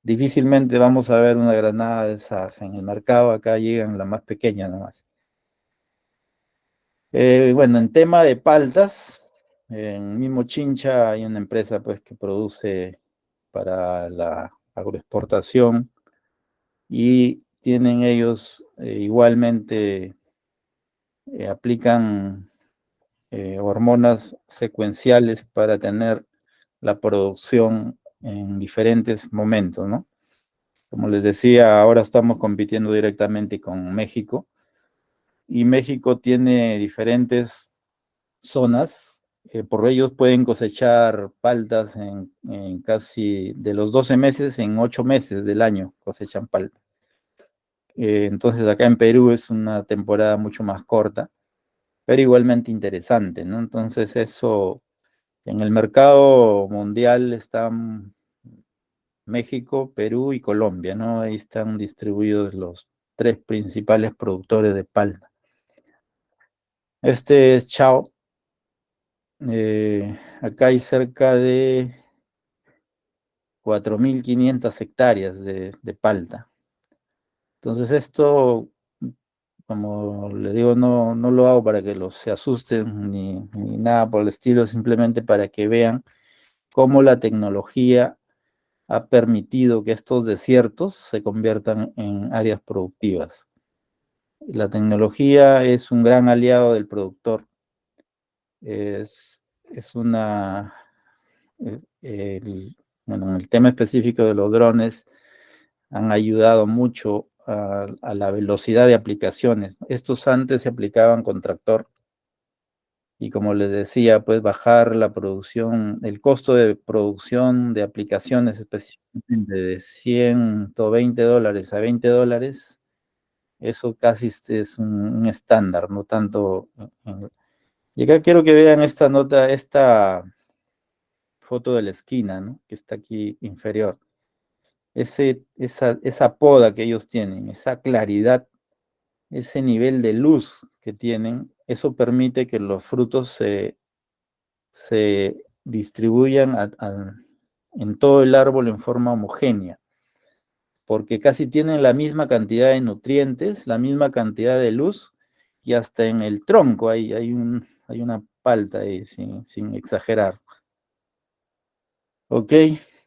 Difícilmente vamos a ver una granada de esas en el mercado. Acá llegan las más pequeñas nomás. Bueno, en tema de paltas, en mismo Chincha hay una empresa pues que produce para la agroexportación y tienen ellos igualmente, aplican hormonas secuenciales para tener la producción en diferentes momentos, ¿no? Como les decía, ahora estamos compitiendo directamente con México y México tiene diferentes zonas. Por ellos pueden cosechar paltas en casi de los 12 meses, en 8 meses del año cosechan palta. Entonces acá en Perú es una temporada mucho más corta, pero igualmente interesante, ¿no? Entonces eso, en el mercado mundial están México, Perú y Colombia, ¿no? Ahí están distribuidos los 3 principales productores de palta. Este es Chao. Acá hay cerca de 4.500 hectáreas de palta. Entonces esto, como le digo, no lo hago para que los se asusten ni nada por el estilo, simplemente para que vean cómo la tecnología ha permitido que estos desiertos se conviertan en áreas productivas. La tecnología es un gran aliado del productor. Es una... bueno, en el tema específico de los drones, han ayudado mucho a la velocidad de aplicaciones. Estos antes se aplicaban con tractor y como les decía, pues bajar la producción, el costo de producción de aplicaciones específicamente de $120 a $20, eso casi es un estándar, no tanto. Y acá quiero que vean esta nota, esta foto de la esquina, ¿no? Que está aquí inferior. Esa poda que ellos tienen, esa claridad, ese nivel de luz que tienen, eso permite que los frutos se distribuyan en todo el árbol en forma homogénea, porque casi tienen la misma cantidad de nutrientes, la misma cantidad de luz, y hasta en el tronco hay una palta ahí, sin exagerar. Ok,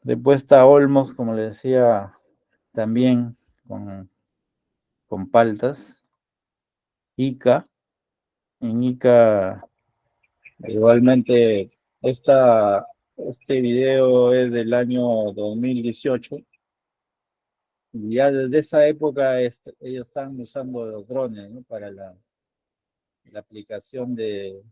después está Olmos, como le decía, también con paltas. Ica, en Ica igualmente este video es del año 2018 y ya desde esa época ellos están usando los drones, ¿no? Para la aplicación de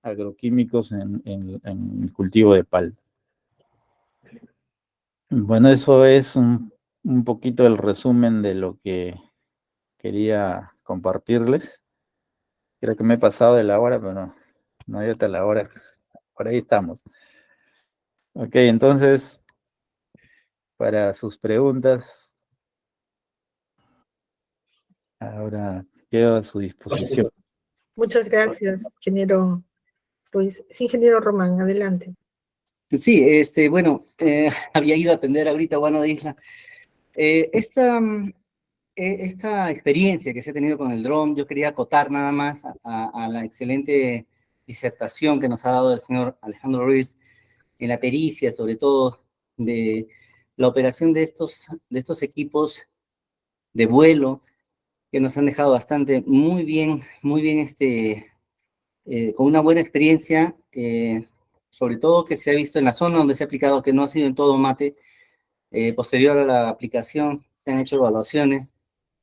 agroquímicos en el cultivo de palta. Bueno, eso es un poquito el resumen de lo que quería compartirles. Creo que me he pasado de la hora, pero no hay hasta la hora. Por ahí estamos. Ok, entonces, para sus preguntas, ahora quedo a su disposición. Muchas gracias, ingeniero Luis. Sí, ingeniero Román, adelante. Sí, bueno, había ido a atender ahorita a Guano de Isla. Esta experiencia que se ha tenido con el dron, yo quería acotar nada más a la excelente disertación que nos ha dado el señor Alejandro Ruiz en la pericia, sobre todo de la operación de estos equipos de vuelo que nos han dejado bastante, muy bien con una buena experiencia, sobre todo que se ha visto en la zona donde se ha aplicado, que no ha sido en todo Mate. Posterior a la aplicación se han hecho evaluaciones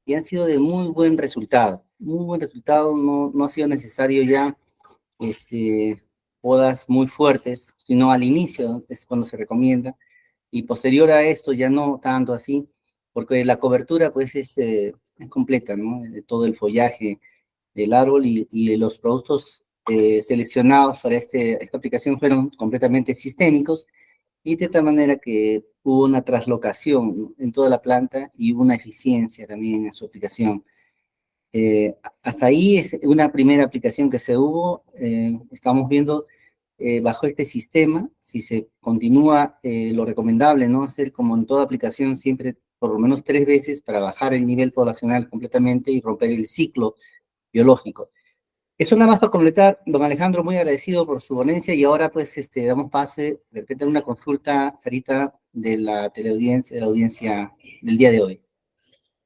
y han sido de muy buen resultado, no ha sido necesario ya podas muy fuertes, sino al inicio es cuando se recomienda, y posterior a esto ya no tanto así, porque la cobertura pues es completa, ¿no? De todo el follaje del árbol y los productos seleccionados para esta aplicación fueron completamente sistémicos, y de tal manera que hubo una traslocación, ¿no?, en toda la planta y una eficiencia también en su aplicación. Hasta ahí es una primera aplicación que se hubo. Estamos viendo bajo este sistema, si se continúa, lo recomendable, ¿no? Hacer como en toda aplicación siempre por lo menos 3 veces para bajar el nivel poblacional completamente y romper el ciclo biológico. Eso nada más para completar, don Alejandro, muy agradecido por su ponencia, y ahora pues damos pase de repente a una consulta, Sarita, de la teleaudiencia, de la audiencia del día de hoy.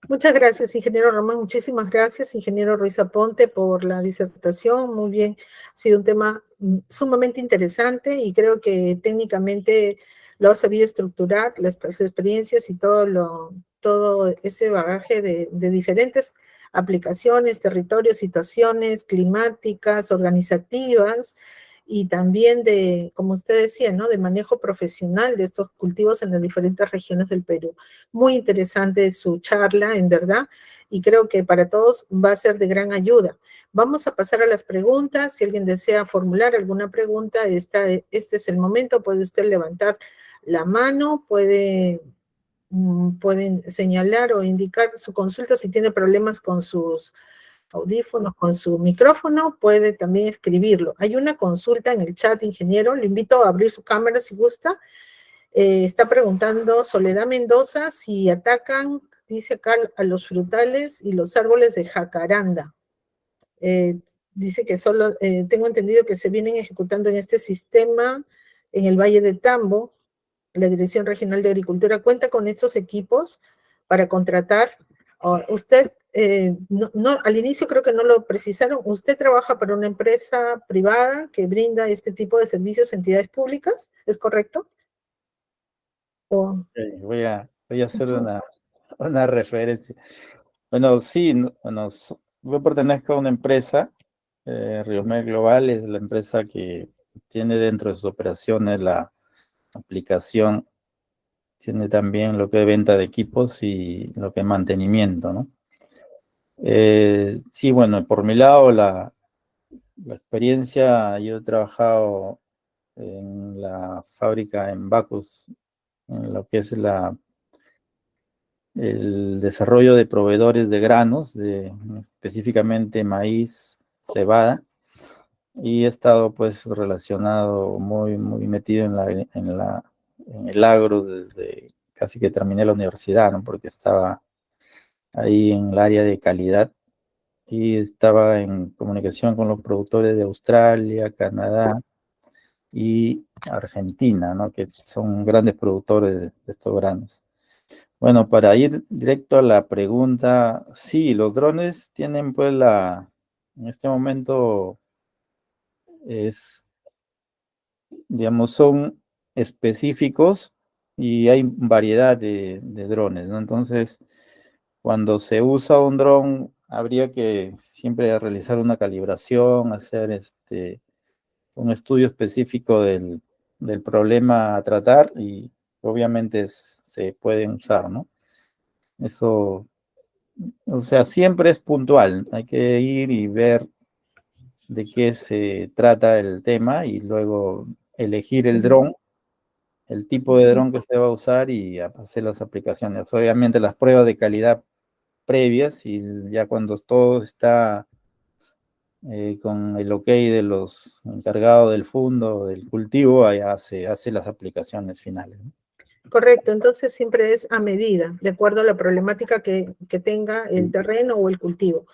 Muchas gracias, ingeniero Román. Muchísimas gracias, ingeniero Ruiz Aponte, por la disertación. Muy bien, ha sido un tema sumamente interesante y creo que técnicamente lo ha sabido estructurar, las experiencias y todo ese bagaje de diferentes aplicaciones, territorios, situaciones climáticas, organizativas, y también de, como usted decía, ¿no?, de manejo profesional de estos cultivos en las diferentes regiones del Perú. Muy interesante su charla, en verdad, y creo que para todos va a ser de gran ayuda. Vamos a pasar a las preguntas. Si alguien desea formular alguna pregunta, este es el momento. Puede usted levantar la mano, pueden señalar o indicar su consulta. Si tiene problemas con sus audífonos, con su micrófono, puede también escribirlo. Hay una consulta en el chat, ingeniero. Le invito a abrir su cámara si gusta. Está preguntando Soledad Mendoza si atacan, dice acá, a los frutales y los árboles de jacaranda. Dice que solo, tengo entendido que se vienen ejecutando en este sistema en el Valle de Tambo. La Dirección Regional de Agricultura cuenta con estos equipos para contratar. Usted, al inicio creo que no lo precisaron, ¿usted trabaja para una empresa privada que brinda este tipo de servicios a entidades públicas? ¿Es correcto? Voy a hacer una referencia. Bueno, sí, bueno, yo pertenezco a una empresa, Riomed Global, es la empresa que tiene dentro de sus operaciones la aplicación, tiene también lo que es venta de equipos y lo que es mantenimiento, ¿no? Sí, bueno, por mi lado, la experiencia, yo he trabajado en la fábrica en Bacus, en lo que es el desarrollo de proveedores de granos, específicamente maíz, cebada, y he estado pues relacionado, muy metido en el agro desde casi que terminé la universidad, ¿no? Porque estaba ahí en el área de calidad y estaba en comunicación con los productores de Australia, Canadá y Argentina, ¿no?, que son grandes productores de estos granos. Bueno, para ir directo a la pregunta, sí, los drones tienen pues en este momento digamos, son específicos y hay variedad de drones, ¿no? Entonces, cuando se usa un dron, habría que siempre realizar una calibración, hacer un estudio específico del problema a tratar, y obviamente se pueden usar, ¿no? Eso, o sea, siempre es puntual, hay que ir y ver de qué se trata el tema y luego elegir el dron, el tipo de dron que se va a usar y hacer las aplicaciones. Obviamente las pruebas de calidad previas, y ya cuando todo está con el ok de los encargados del fondo, del cultivo, allá se hace las aplicaciones finales, ¿no? Correcto, entonces siempre es a medida, de acuerdo a la problemática que tenga el terreno o el cultivo.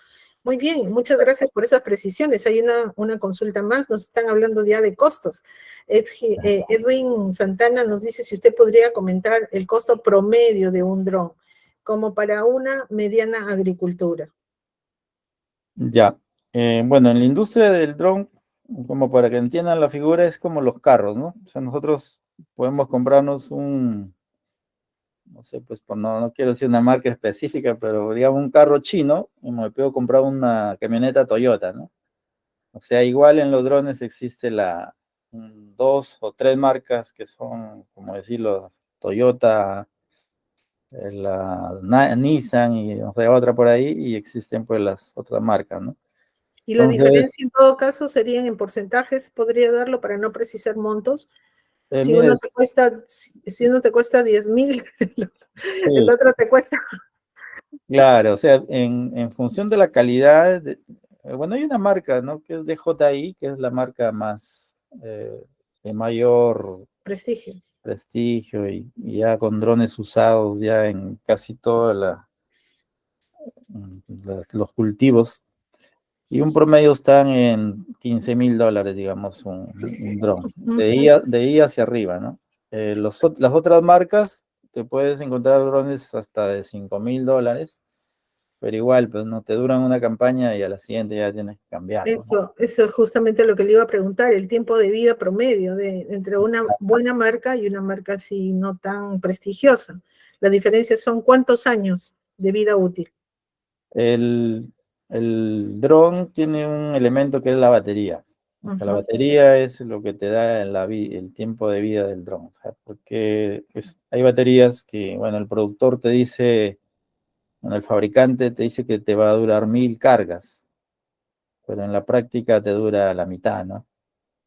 Muy bien, muchas gracias por esas precisiones. Hay una consulta más, nos están hablando ya de costos. Edwin Santana nos dice si usted podría comentar el costo promedio de un dron, como para una mediana agricultura. Ya, bueno, en la industria del dron como para que entiendan la figura, es como los carros, ¿no? O sea, nosotros podemos comprarnos no sé, pues no quiero decir una marca específica, pero digamos un carro chino, y me puedo comprar una camioneta Toyota, ¿no? O sea, igual en los drones existe dos o tres marcas que son, como decirlo, Toyota, Nissan y no sé, otra por ahí, y existen pues las otras marcas, ¿no? Y la Entonces, diferencia en todo caso serían en porcentajes, podría darlo para no precisar montos. Si mire, uno te cuesta, si uno te cuesta 10,000, el sí, otro te cuesta. claro, o sea, en función de la calidad, bueno, hay una marca, ¿no? Que es DJI, que es la marca más de mayor Prestigio. prestigio y ya con drones usados ya en casi todos los cultivos. Y un promedio están en $15,000, digamos, un dron. De ahí hacia arriba, ¿no? Las otras marcas, te puedes encontrar drones hasta de $5,000, pero igual, pues no te duran una campaña y a la siguiente ya tienes que cambiarlo, ¿no? Eso es justamente lo que le iba a preguntar, el tiempo de vida promedio entre una buena marca y una marca así no tan prestigiosa. La diferencia son cuántos años de vida útil. El, el dron tiene un elemento que es la batería. O sea, la Ujú. batería es lo que te da el tiempo de vida del dron. O sea, porque hay baterías que, bueno, el productor te dice, bueno, el fabricante te dice que te va a durar 1.000 cargas, pero en la práctica te dura la mitad, ¿no?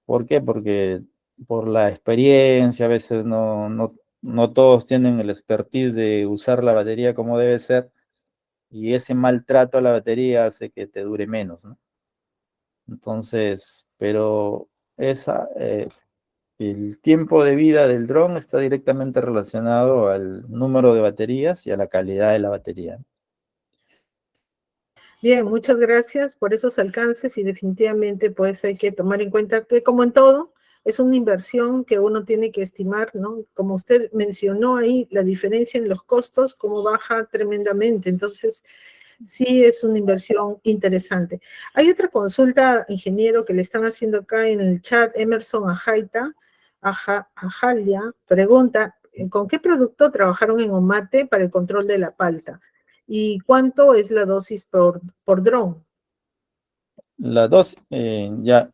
¿Por qué? Porque por la experiencia, a veces no todos tienen el expertise de usar la batería como debe ser, y ese maltrato a la batería hace que te dure menos, ¿no? Entonces, pero el tiempo de vida del dron está directamente relacionado al número de baterías y a la calidad de la batería. Bien, muchas gracias por esos alcances y definitivamente pues hay que tomar en cuenta que como en todo es una inversión que uno tiene que estimar, ¿no? Como usted mencionó ahí, la diferencia en los costos, cómo baja tremendamente. Entonces, sí es una inversión interesante. Hay otra consulta, ingeniero, que le están haciendo acá en el chat. Emerson Ajalia pregunta, ¿con qué producto trabajaron en Omate para el control de la palta? ¿Y cuánto es la dosis por dron? Las dos, ya,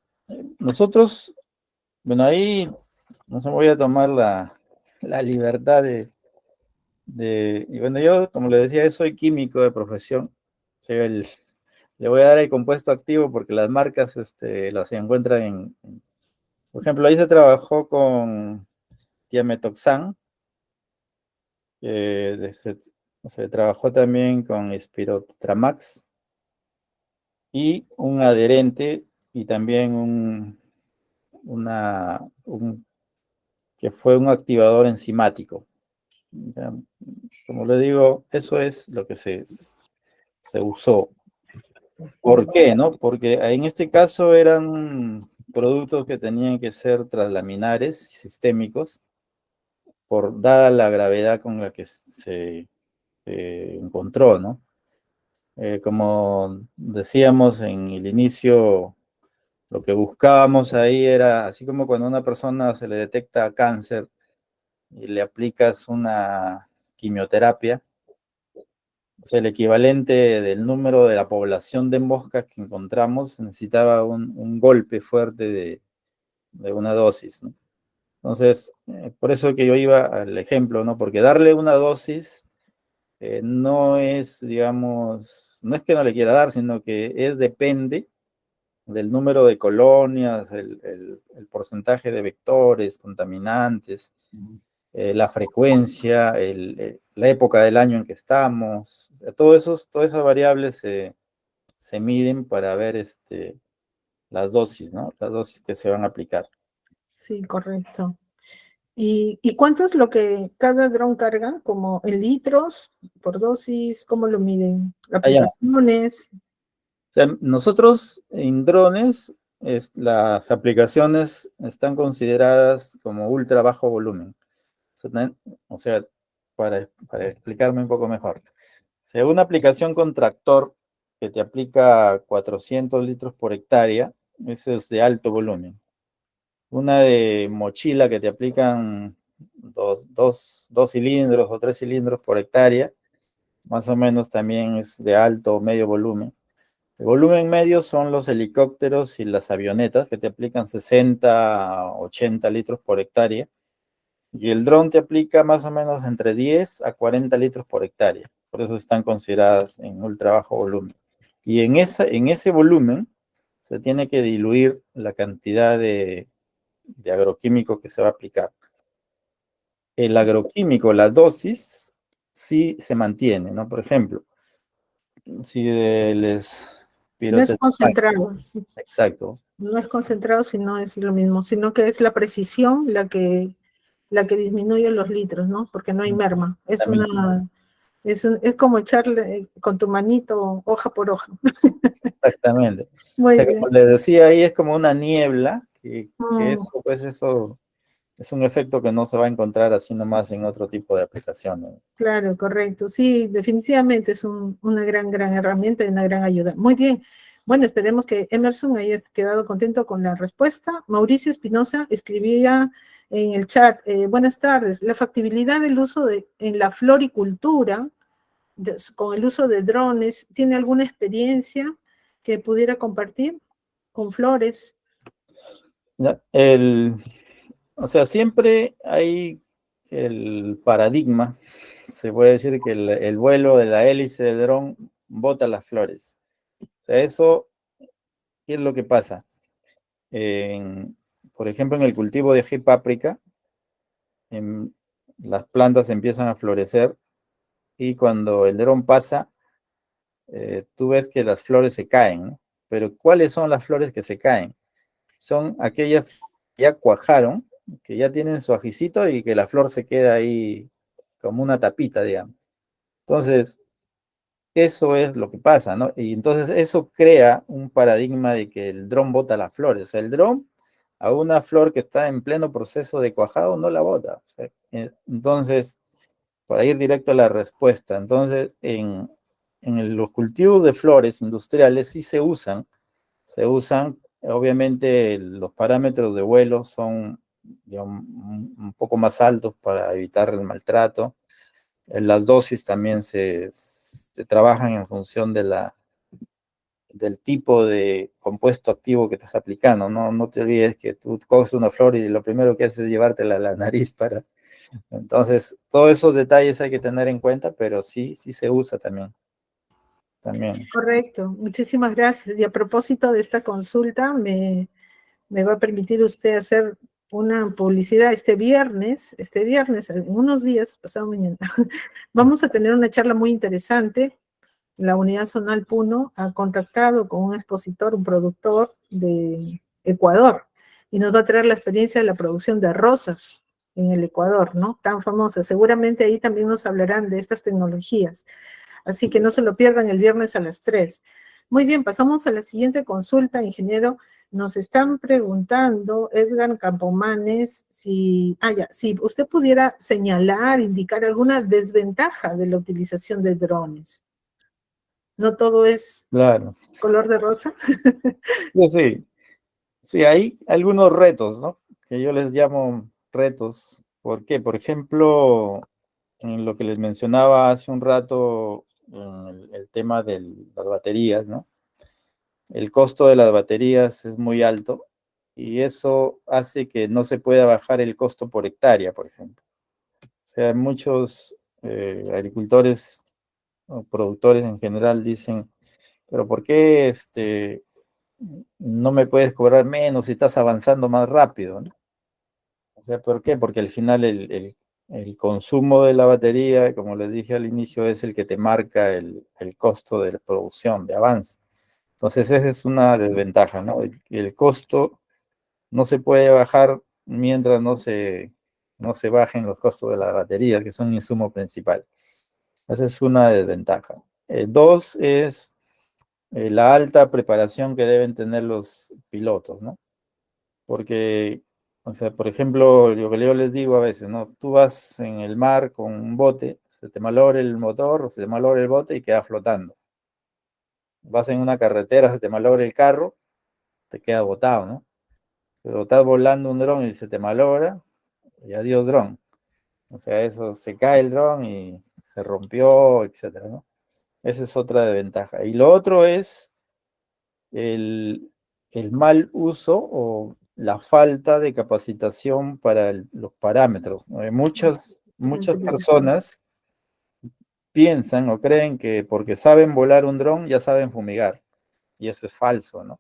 nosotros, bueno, ahí no se me voy a tomar la libertad y bueno, yo, como le decía, soy químico de profesión. Soy le voy a dar el compuesto activo porque las marcas las encuentran por ejemplo, ahí se trabajó con Tiametoxan, se trabajó también con Spirotramax y un adherente y también que fue un activador enzimático. O sea, como le digo, eso es lo que se usó. ¿Por qué, no? Porque en este caso eran productos que tenían que ser translaminares, sistémicos, dada la gravedad con la que se encontró, ¿no? Como decíamos en el inicio, lo que buscábamos ahí era, así como cuando a una persona se le detecta cáncer y le aplicas una quimioterapia, o sea, el equivalente del número de la población de moscas que encontramos necesitaba un golpe fuerte de una dosis, ¿no? Entonces, por eso que yo iba al ejemplo, ¿no? Porque darle una dosis no es, digamos, no es que no le quiera dar, sino que depende del número de colonias, el porcentaje de vectores, contaminantes, la frecuencia, la época del año en que estamos, todas esas variables se miden para ver las dosis, ¿no? Las dosis que se van a aplicar. Sí, correcto. ¿Y cuánto es lo que cada dron carga? ¿Como en litros por dosis? ¿Cómo lo miden? Allá. ¿Aplicaciones? O sea, nosotros en drones, las aplicaciones están consideradas como ultra bajo volumen. O sea, para explicarme un poco mejor. Según una aplicación con tractor que te aplica 400 litros por hectárea, ese es de alto volumen. Una de mochila que te aplican dos cilindros o 3 cilindros por hectárea, más o menos también es de alto o medio volumen. El volumen medio son los helicópteros y las avionetas que te aplican 60 a 80 litros por hectárea. Y el dron te aplica más o menos entre 10 a 40 litros por hectárea. Por eso están consideradas en ultra bajo volumen. Y en ese volumen se tiene que diluir la cantidad de agroquímico que se va a aplicar. El agroquímico, la dosis, sí se mantiene, ¿no? Por ejemplo, si les No es pirotecnia, concentrado, exacto, no es concentrado, sino es lo mismo, sino que es la precisión la que disminuye los litros, ¿no? Porque no hay merma. Es como echarle con tu manito hoja por hoja. exactamente. O Muy sea, como bien. les decía, ahí es como una niebla, que Mm, eso, pues eso es un efecto que no se va a encontrar así nomás en otro tipo de aplicaciones. claro, correcto. Sí, definitivamente es una gran herramienta y una gran ayuda. Muy bien. Bueno, esperemos que Emerson haya quedado contento con la respuesta. Mauricio Espinosa escribía en el chat, buenas tardes, la factibilidad del uso en la floricultura, con el uso de drones, ¿tiene alguna experiencia que pudiera compartir con flores? ¿Ya? O sea, siempre hay el paradigma, se puede decir que el vuelo de la hélice del dron bota las flores. O sea, eso, ¿qué es lo que pasa? Por ejemplo, en el cultivo de ají páprica, en- las plantas empiezan a florecer y cuando el dron pasa, tú ves que las flores se caen, ¿no? Pero ¿cuáles son las flores que se caen? Son aquellas que ya cuajaron, que ya tienen su ajicito y que la flor se queda ahí como una tapita, digamos. Entonces, eso es lo que pasa, ¿no? Y entonces eso crea un paradigma de que el dron bota las flores. O sea, el dron a una flor que está en pleno proceso de cuajado no la bota. O sea, entonces, para ir directo a la respuesta, entonces los cultivos de flores industriales sí se usan, obviamente los parámetros de vuelo son, digamos, un poco más altos para evitar el maltrato. Las dosis también se trabajan en función del tipo de compuesto activo que estás aplicando. No te olvides que tú coges una flor y lo primero que haces es llevártela a la nariz para... Entonces, todos esos detalles hay que tener en cuenta, pero sí se usa también. Correcto, muchísimas gracias. Y a propósito de esta consulta, me va a permitir usted hacer una publicidad este viernes, en unos días, pasado mañana, vamos a tener una charla muy interesante. La Unidad Zonal Puno ha contactado con un expositor, un productor de Ecuador, y nos va a traer la experiencia de la producción de rosas en el Ecuador, ¿no? Tan famosa. Seguramente ahí también nos hablarán de estas tecnologías. Así que no se lo pierdan el viernes a las 3. Muy bien, pasamos a la siguiente consulta, ingeniero. Nos están preguntando, Edgar Campomanes, si usted pudiera señalar, indicar alguna desventaja de la utilización de drones. No todo es Claro. color de rosa. Sí, sí, hay algunos retos, ¿no? Que yo les llamo retos. ¿Por qué? Por ejemplo, en lo que les mencionaba hace un rato, el tema de las baterías, ¿no? El costo de las baterías es muy alto y eso hace que no se pueda bajar el costo por hectárea, por ejemplo. O sea, muchos agricultores o productores en general dicen, pero ¿por qué no me puedes cobrar menos si estás avanzando más rápido, ¿no? O sea, ¿por qué? Porque al final el consumo de la batería, como les dije al inicio, es el que te marca el costo de la producción, de avance. Entonces, esa es una desventaja, ¿no? El costo no se puede bajar mientras no se bajen los costos de la batería, que son un insumo principal. Esa es una desventaja. Dos es la alta preparación que deben tener los pilotos, ¿no? Porque, o sea, por ejemplo, lo que yo les digo a veces, ¿no? Tú vas en el mar con un bote, se te malogra el motor, se te malogra el bote y queda flotando. Vas en una carretera, se te malogra el carro te queda botado, ¿no? Pero estás volando un dron y se te malogra, y adiós dron. O sea, eso se cae el dron y se rompió, etcétera, ¿no? Esa es otra desventaja. Y lo otro es el mal uso o la falta de capacitación para los parámetros, ¿no? Muchas personas piensan o creen que porque saben volar un dron ya saben fumigar, y eso es falso, ¿no? O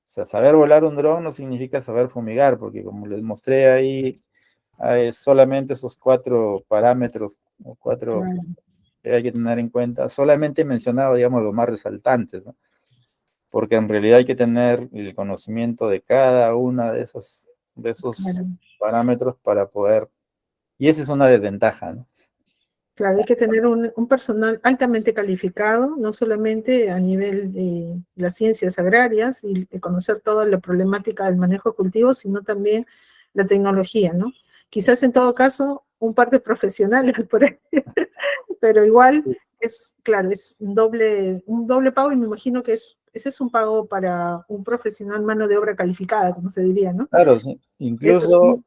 sea, saber volar un dron no significa saber fumigar, porque como les mostré ahí, hay solamente esos 4 parámetros o 4 que hay que tener en cuenta. Solamente he mencionado, digamos, los más resaltantes, ¿no? Porque en realidad hay que tener el conocimiento de cada una de esos parámetros para poder, y esa es una desventaja, ¿no? Claro, hay que tener un personal altamente calificado, no solamente a nivel de las ciencias agrarias y de conocer toda la problemática del manejo de cultivos, sino también la tecnología, ¿no? Quizás en todo caso un par de profesionales por ahí, pero igual es, claro, es un doble pago, y me imagino que ese es un pago para un profesional mano de obra calificada, como se diría, ¿no? Claro, sí. Eso es Incluso,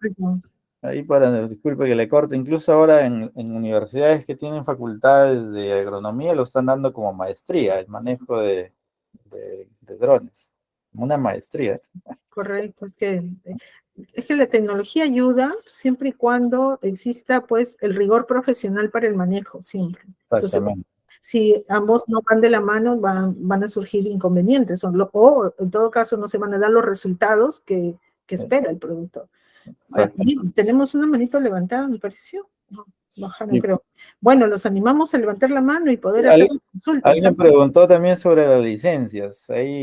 ahí disculpe que le corte, incluso ahora en universidades que tienen facultades de agronomía lo están dando como maestría, el manejo de drones, como una maestría. correcto, es que la tecnología ayuda siempre y cuando exista pues el rigor profesional para el manejo, siempre. Entonces, Exactamente. si ambos no van de la mano, van a surgir inconvenientes, o en todo caso no se van a dar los resultados que espera el productor. Ahora, tenemos una manito levantada, me pareció. No, bajaron, Sí. creo. Bueno, los animamos a levantar la mano y poder hacer consultas. Alguien preguntó también sobre las licencias. Ahí,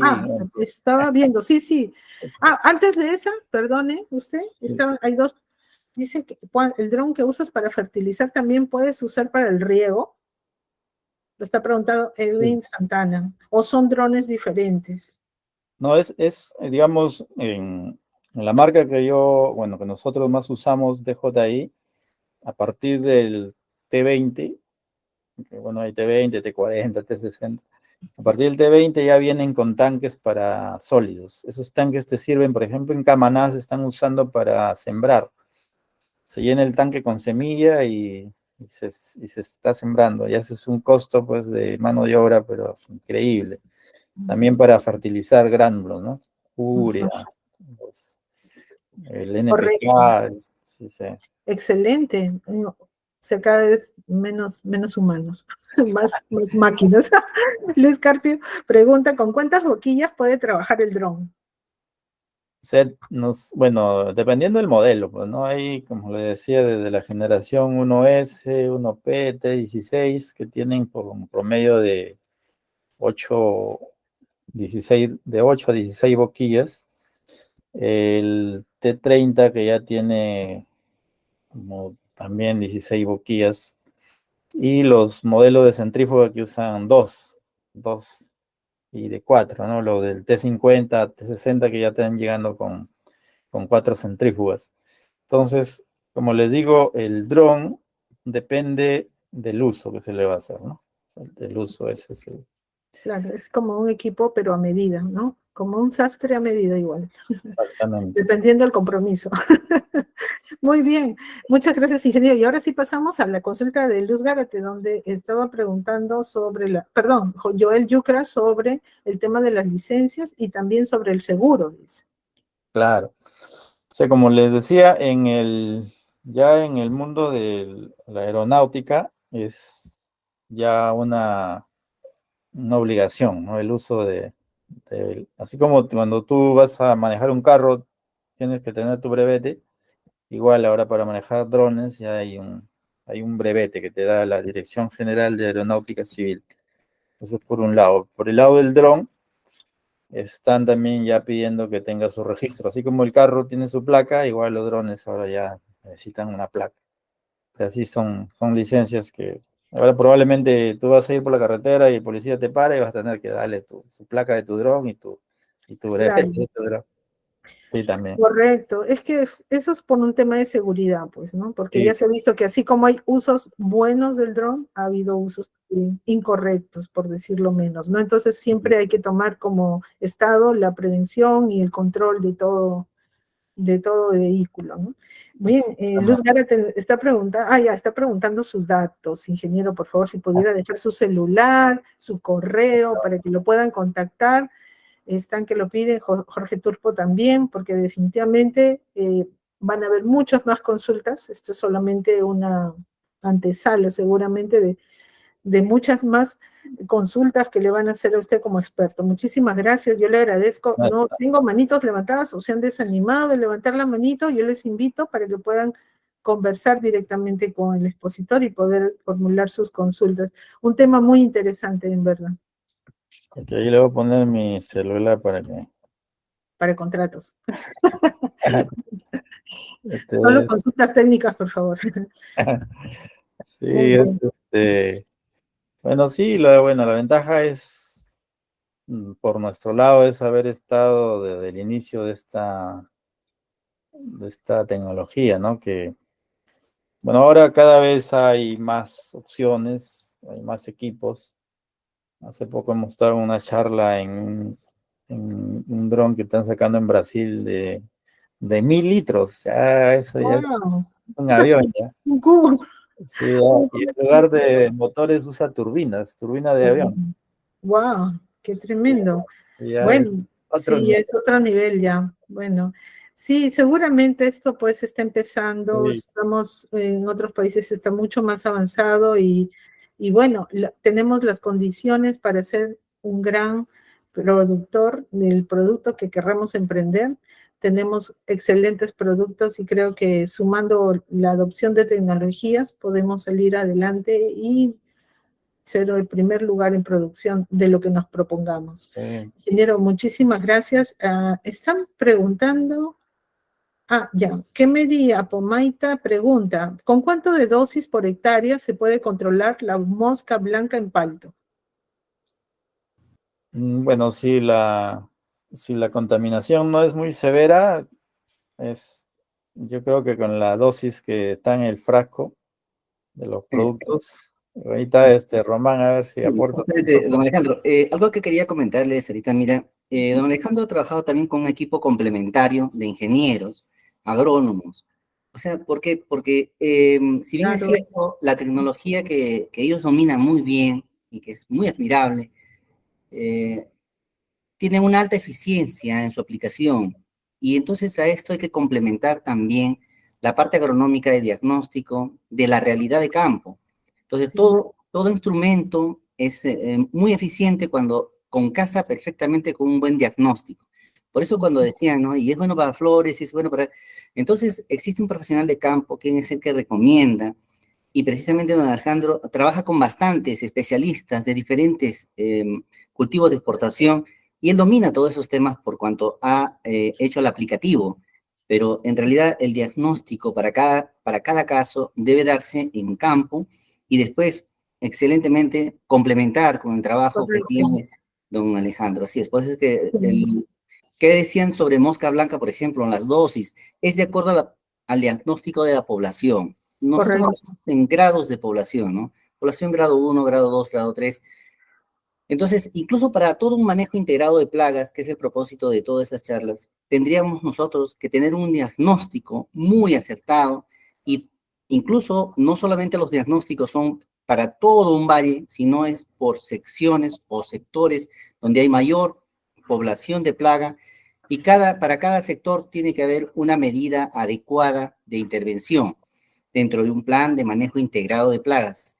Estaba viendo, sí. Antes de esa, perdone usted, hay dos. Dice que el dron que usas para fertilizar también puedes usar para el riego. Lo está preguntando Edwin Santana. ¿O son drones diferentes? No, digamos, en la marca que que nosotros más usamos de DJI, a partir del T20, que bueno, hay T20, T40, T60. A partir del T20 ya vienen con tanques para sólidos. Esos tanques te sirven, por ejemplo, en Camaná se están usando para sembrar. Se llena el tanque con semilla y se está sembrando. Ya ese es un costo pues de mano de obra, pero increíble. También para fertilizar gránulos, ¿no? Urea, pues, el NPK, sí. Excelente. O sea, cada vez menos humanos, más máquinas. Luis Carpio pregunta, ¿con cuántas boquillas puede trabajar el dron? Bueno, dependiendo del modelo, pues, ¿no? Hay, como le decía, desde la generación 1S, 1P, T16, que tienen por un promedio de 8, 16, de 8 a 16 boquillas. El T30, que ya tiene como también 16 boquillas. Y los modelos de centrífuga que usan dos y de 4, ¿no? Lo del T50, T60 que ya están llegando con 4 centrífugas. Entonces, como les digo, el dron depende del uso que se le va a hacer, ¿no? El uso ese es el... Claro, es como un equipo, pero a medida, ¿no? Como un sastre a medida igual. Exactamente. Dependiendo del compromiso. Muy bien, muchas gracias, ingeniero. Y ahora sí pasamos a la consulta de Luz Gárate, donde estaba preguntando sobre Joel Yucra, sobre el tema de las licencias y también sobre el seguro, dice. Claro. O sea, como les decía, ya en el mundo de la aeronáutica es ya una obligación, ¿no? El uso así como cuando tú vas a manejar un carro, tienes que tener tu brevete, igual ahora para manejar drones ya hay un brevete que te da la Dirección General de Aeronáutica Civil. Eso es por un lado. Por el lado del dron, están también ya pidiendo que tenga su registro. Así como el carro tiene su placa, igual los drones ahora ya necesitan una placa. O sea, sí son licencias que ahora probablemente tú vas a ir por la carretera y el policía te para y vas a tener que darle su placa de tu dron y tu brevete Claro. de tu dron. Sí, también. Correcto, es que eso es por un tema de seguridad, pues, ¿no? Porque Sí, ya se ha visto que así como hay usos buenos del dron, ha habido usos incorrectos, por decirlo menos, ¿no? Entonces siempre hay que tomar como Estado la prevención y el control de todo vehículo, ¿no? Bien, Luz Gara está está preguntando sus datos. Ingeniero, por favor, si pudiera dejar su celular, su correo, para que lo puedan contactar. Están que lo piden, Jorge Turpo también, porque definitivamente van a haber muchas más consultas. Esto es solamente una antesala, seguramente, de muchas más consultas que le van a hacer a usted como experto. Muchísimas gracias, yo le agradezco. No tengo manitos levantadas o se han desanimado de levantar la manito, yo les invito para que puedan conversar directamente con el expositor y poder formular sus consultas. Un tema muy interesante, en verdad. Ok, ahí le voy a poner mi celular para que... Para contratos. Este, Solo consultas técnicas, por favor. sí, bueno, sí, la ventaja es, por nuestro lado, es haber estado desde el inicio de esta tecnología, ¿no? Que, bueno, ahora cada vez hay más opciones, hay más equipos. Hace poco hemos estado en una charla en un dron que están sacando en Brasil de 1000 litros. Ya, eso ya es Wow. un avión, ya. Un cubo. Sí, y en lugar de motores usa turbinas de avión. Wow, qué tremendo. Ya es Bueno, otro sí, nivel. es otro nivel ya. Bueno, sí, seguramente esto pues está empezando, Sí, estamos en otros países, está mucho más avanzado y bueno, tenemos las condiciones para ser un gran productor del producto que querramos emprender. Tenemos excelentes productos y creo que sumando la adopción de tecnologías podemos salir adelante y ser el primer lugar en producción de lo que nos propongamos. sí. Ingeniero, muchísimas gracias. Están preguntando, ya, Kemedy Apomaita pregunta, ¿con cuánto de dosis por hectárea se puede controlar la mosca blanca en palto? Bueno, si la contaminación no es muy severa, yo creo que con la dosis que está en el frasco de los productos, ahorita Román, a ver si aporta. Justamente, don Alejandro, algo que quería comentarles ahorita, mira, don Alejandro ha trabajado también con un equipo complementario de ingenieros, agrónomos. O sea, ¿por qué? Porque si bien es Claro, cierto, la tecnología que ellos dominan muy bien y que es muy admirable, eh, tienen una alta eficiencia en su aplicación. Y entonces a esto hay que complementar también la parte agronómica de diagnóstico de la realidad de campo. Entonces, sí, todo instrumento es muy eficiente cuando casa perfectamente con un buen diagnóstico. Por eso cuando decían, ¿no? Y es bueno para flores, y es bueno para... Entonces, existe un profesional de campo, quien es el que recomienda, y precisamente don Alejandro trabaja con bastantes especialistas de diferentes cultivos de exportación, y él domina todos esos temas por cuanto ha hecho el aplicativo, pero en realidad el diagnóstico para cada caso debe darse en campo y después excelentemente complementar con el trabajo que correcto. tiene don Alejandro. Así es, por eso es que Sí, ¿qué decían sobre mosca blanca, por ejemplo, en las dosis? Es de acuerdo al diagnóstico de la población. Nosotros correcto. hablamos en grados de población, ¿no? Población grado 1, grado 2, grado 3. Entonces, incluso para todo un manejo integrado de plagas, que es el propósito de todas estas charlas, tendríamos nosotros que tener un diagnóstico muy acertado y incluso no solamente los diagnósticos son para todo un valle, sino es por secciones o sectores donde hay mayor población de plaga y para cada sector tiene que haber una medida adecuada de intervención dentro de un plan de manejo integrado de plagas.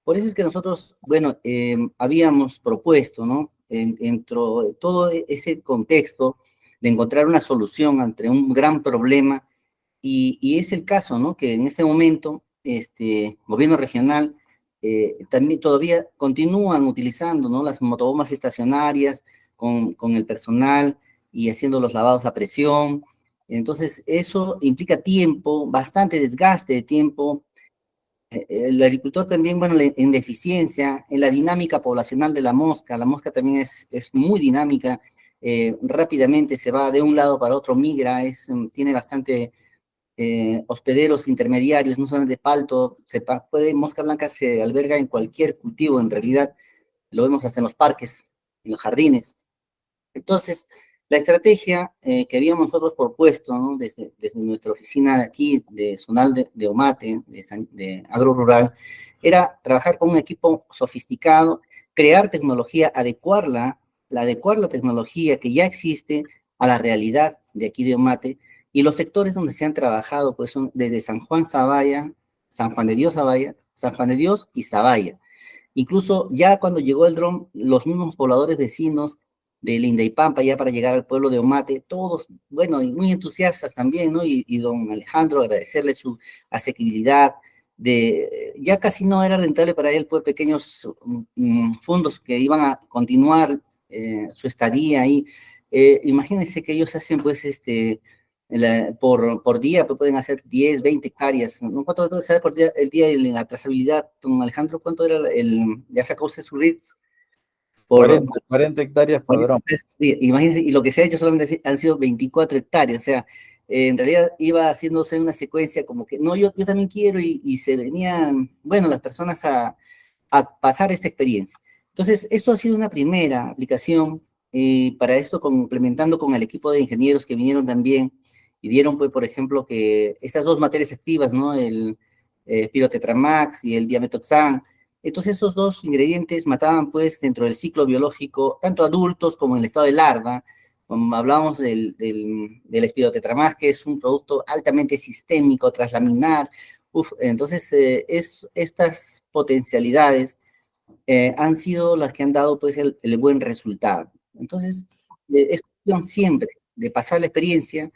Por eso es que nosotros, bueno, habíamos propuesto, ¿no? Dentro de todo ese contexto de encontrar una solución ante un gran problema, y es el caso, ¿no? Que en este momento, gobierno regional también todavía continúan utilizando, ¿no? Las motobombas estacionarias con el personal y haciendo los lavados a presión. Entonces, eso implica tiempo, bastante desgaste de tiempo. El agricultor también, bueno, en deficiencia, en la dinámica poblacional de la mosca también es muy dinámica, rápidamente se va de un lado para otro, migra, tiene bastante hospederos intermediarios, no solamente palto, mosca blanca se alberga en cualquier cultivo, en realidad, lo vemos hasta en los parques, en los jardines. Entonces, la estrategia que habíamos nosotros propuesto, ¿no? desde nuestra oficina de aquí, de Zonal de Omate, de Agro Rural, era trabajar con un equipo sofisticado, crear tecnología, adecuar la tecnología que ya existe a la realidad de aquí de Omate, y los sectores donde se han trabajado pues son desde San Juan Sabaya, San Juan de Dios Sabaya, San Juan de Dios y Sabaya. Incluso ya cuando llegó el dron, los mismos pobladores vecinos de Linda y Pampa, ya para llegar al pueblo de Omate, todos, bueno, y muy entusiastas también, ¿no? Y don Alejandro, agradecerle su asequibilidad, ya casi no era rentable para él, pues pequeños fondos que iban a continuar su estadía ahí. Imagínense que ellos hacen, pues, por día, pues pueden hacer 10, 20 hectáreas, ¿no? ¿Cuánto sale por día, el día de la trazabilidad, don Alejandro? ¿Cuánto era ya sacó usted su RITS? 40 hectáreas por dron. Imagínense, y lo que se ha hecho solamente han sido 24 hectáreas, o sea, en realidad iba haciéndose una secuencia como que, no, yo también quiero, y se venían, bueno, las personas a pasar esta experiencia. Entonces, esto ha sido una primera aplicación, para esto complementando con el equipo de ingenieros que vinieron también, y dieron, pues, por ejemplo, que estas dos materias activas, ¿no? El pirotetramax y el diametoxan. Entonces, estos dos ingredientes mataban, pues, dentro del ciclo biológico, tanto adultos como en el estado de larva. Como hablábamos del espirotetramax, que es un producto altamente sistémico, translaminar. Entonces, estas potencialidades han sido las que han dado, pues, el buen resultado. Entonces, es cuestión siempre de pasar la experiencia,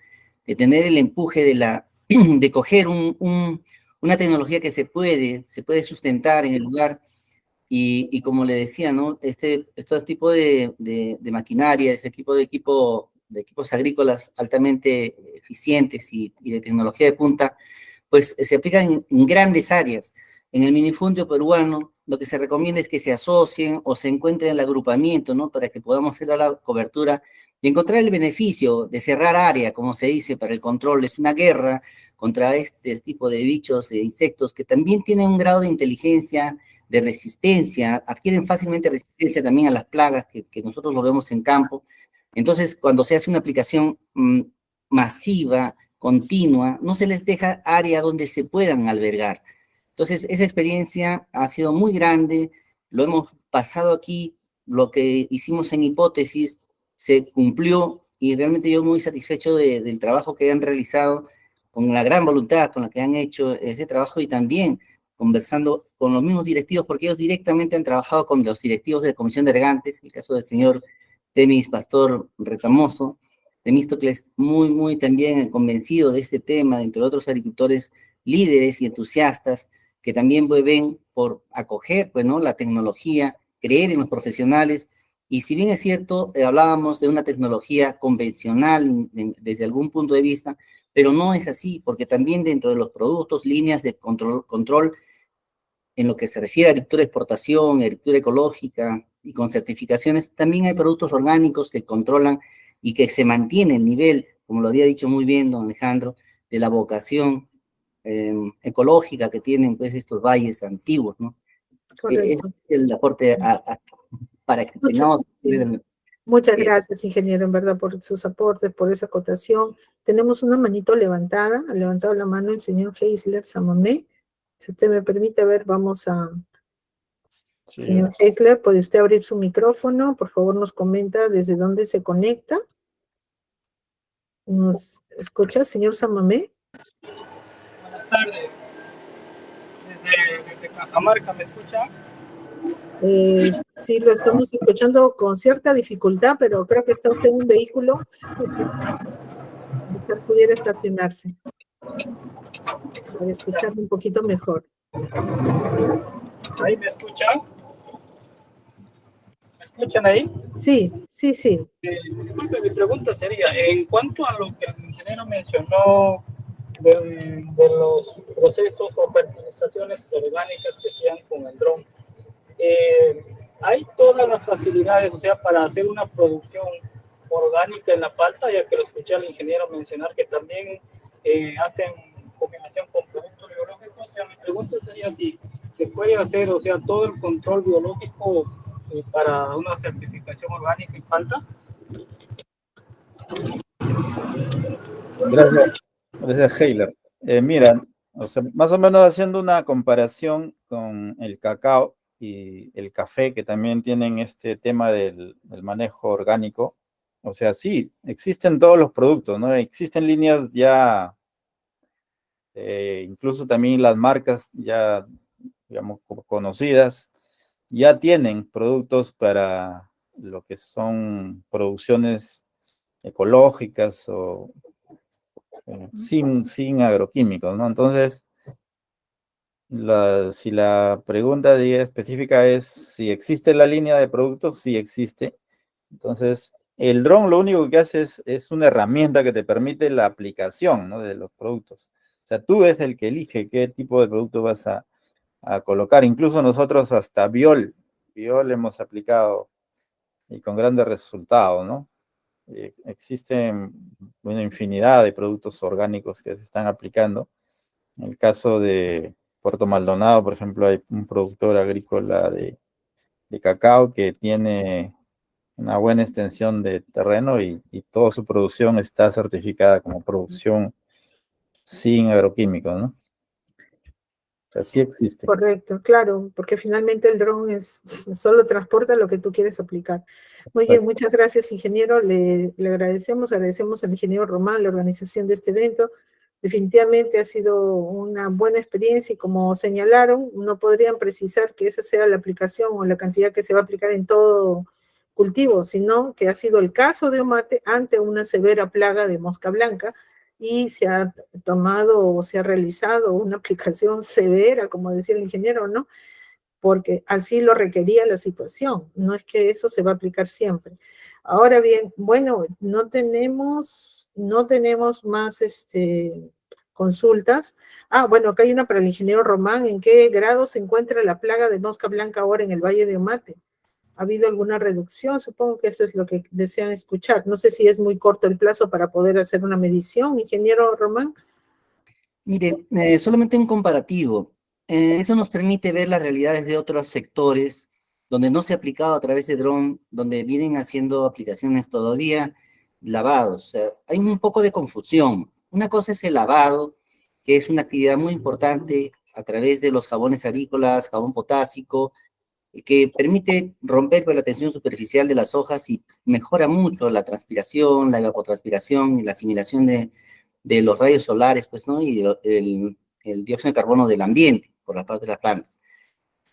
de tener el empuje de coger una tecnología que se puede sustentar en el lugar, y como le decía, ¿no? Este tipo de maquinaria, este tipo de equipos agrícolas altamente eficientes y de tecnología de punta, pues se aplican en grandes áreas. En el minifundio peruano, lo que se recomienda es que se asocien o se encuentren en el agrupamiento, ¿no? Para que podamos hacer la cobertura y encontrar el beneficio de cerrar área, como se dice, para el control. Es una guerra contra este tipo de bichos, de insectos, que también tienen un grado de inteligencia, de resistencia, adquieren fácilmente resistencia también a las plagas que nosotros lo vemos en campo. Entonces, cuando se hace una aplicación masiva, continua, no se les deja área donde se puedan albergar. Entonces, esa experiencia ha sido muy grande, lo hemos pasado aquí, lo que hicimos en hipótesis se cumplió, y realmente yo muy satisfecho del trabajo que han realizado, con la gran voluntad con la que han hecho ese trabajo, y también conversando con los mismos directivos, porque ellos directamente han trabajado con los directivos de la Comisión de Regantes, el caso del señor Temis Pastor Retamoso, Temístocles, muy también convencido de este tema, entre otros agricultores líderes y entusiastas, que también ven por acoger, pues, ¿no? La tecnología, creer en los profesionales. Y si bien es cierto, hablábamos de una tecnología convencional desde algún punto de vista, pero no es así, porque también dentro de los productos, líneas de control en lo que se refiere a agricultura de exportación, agricultura ecológica y con certificaciones, también hay productos orgánicos que controlan y que se mantiene el nivel, como lo había dicho muy bien don Alejandro, de la vocación ecológica que tienen, pues, estos valles antiguos, ¿no? Es el aporte para que tengamos... Muchas gracias, ingeniero, en verdad, por sus aportes, por esa acotación. Tenemos una manito levantada, ha levantado la mano el señor Heisler Samamé. Si usted me permite, a ver, vamos a... Sí. Señor Heisler, ¿puede usted abrir su micrófono? Por favor, nos comenta desde dónde se conecta. ¿Nos escucha, señor Samamé? Buenas tardes. Desde Cajamarca, ¿me escucha? Sí, lo estamos escuchando con cierta dificultad, pero creo que está usted en un vehículo. Quizás pudiera estacionarse para escucharlo un poquito mejor. ¿Ahí me escuchan? ¿Me escuchan ahí? Sí. Disculpe, mi pregunta sería, en cuanto a lo que el ingeniero mencionó de los procesos o fertilizaciones orgánicas que se dan con el dron, hay todas las facilidades, o sea, para hacer una producción orgánica en la palta, ya que lo escuché al ingeniero mencionar que también hacen combinación con productos biológicos. O sea, mi pregunta sería si se puede hacer, o sea, todo el control biológico para una certificación orgánica en palta. Gracias, Heiler. Mira, o sea, más o menos haciendo una comparación con el cacao y el café, que también tienen este tema del manejo orgánico. O sea, sí, existen todos los productos, ¿no? Existen líneas ya, incluso también las marcas ya, digamos, conocidas, ya tienen productos para lo que son producciones ecológicas o sin agroquímicos, ¿no? Entonces, si la pregunta específica es si existe la línea de productos, sí existe. Entonces, el dron lo único que hace es una herramienta que te permite la aplicación, ¿no?, de los productos. O sea, tú eres el que elige qué tipo de producto vas a colocar. Incluso nosotros hasta Biol hemos aplicado y con grandes resultados, ¿no? Existen una infinidad de productos orgánicos que se están aplicando. En el caso de Puerto Maldonado, por ejemplo, hay un productor agrícola de cacao que tiene una buena extensión de terreno y toda su producción está certificada como producción sin agroquímicos, ¿no? Así existe. Correcto, claro, porque finalmente el dron solo transporta lo que tú quieres aplicar. Muy bien, muchas gracias, ingeniero. Le agradecemos al ingeniero Román la organización de este evento. Definitivamente ha sido una buena experiencia y como señalaron, no podrían precisar que esa sea la aplicación o la cantidad que se va a aplicar en todo cultivo, sino que ha sido el caso de Omate ante una severa plaga de mosca blanca, y se ha tomado o se ha realizado una aplicación severa, como decía el ingeniero, ¿no? Porque así lo requería la situación, no es que eso se va a aplicar siempre. Ahora bien, bueno, no tenemos más consultas. Bueno, acá hay una para el ingeniero Román. ¿En qué grado se encuentra la plaga de mosca blanca ahora en el Valle de Omate? ¿Ha habido alguna reducción? Supongo que eso es lo que desean escuchar. No sé si es muy corto el plazo para poder hacer una medición, ingeniero Román. Mire, solamente un comparativo. Eso nos permite ver las realidades de otros sectores donde no se ha aplicado a través de dron, donde vienen haciendo aplicaciones todavía lavados. O sea, hay un poco de confusión. Una cosa es el lavado, que es una actividad muy importante a través de los jabones agrícolas, jabón potásico, que permite romper con la tensión superficial de las hojas y mejora mucho la transpiración, la evapotranspiración y la asimilación de los rayos solares, pues, ¿no? Y el dióxido de carbono del ambiente por la parte de las plantas.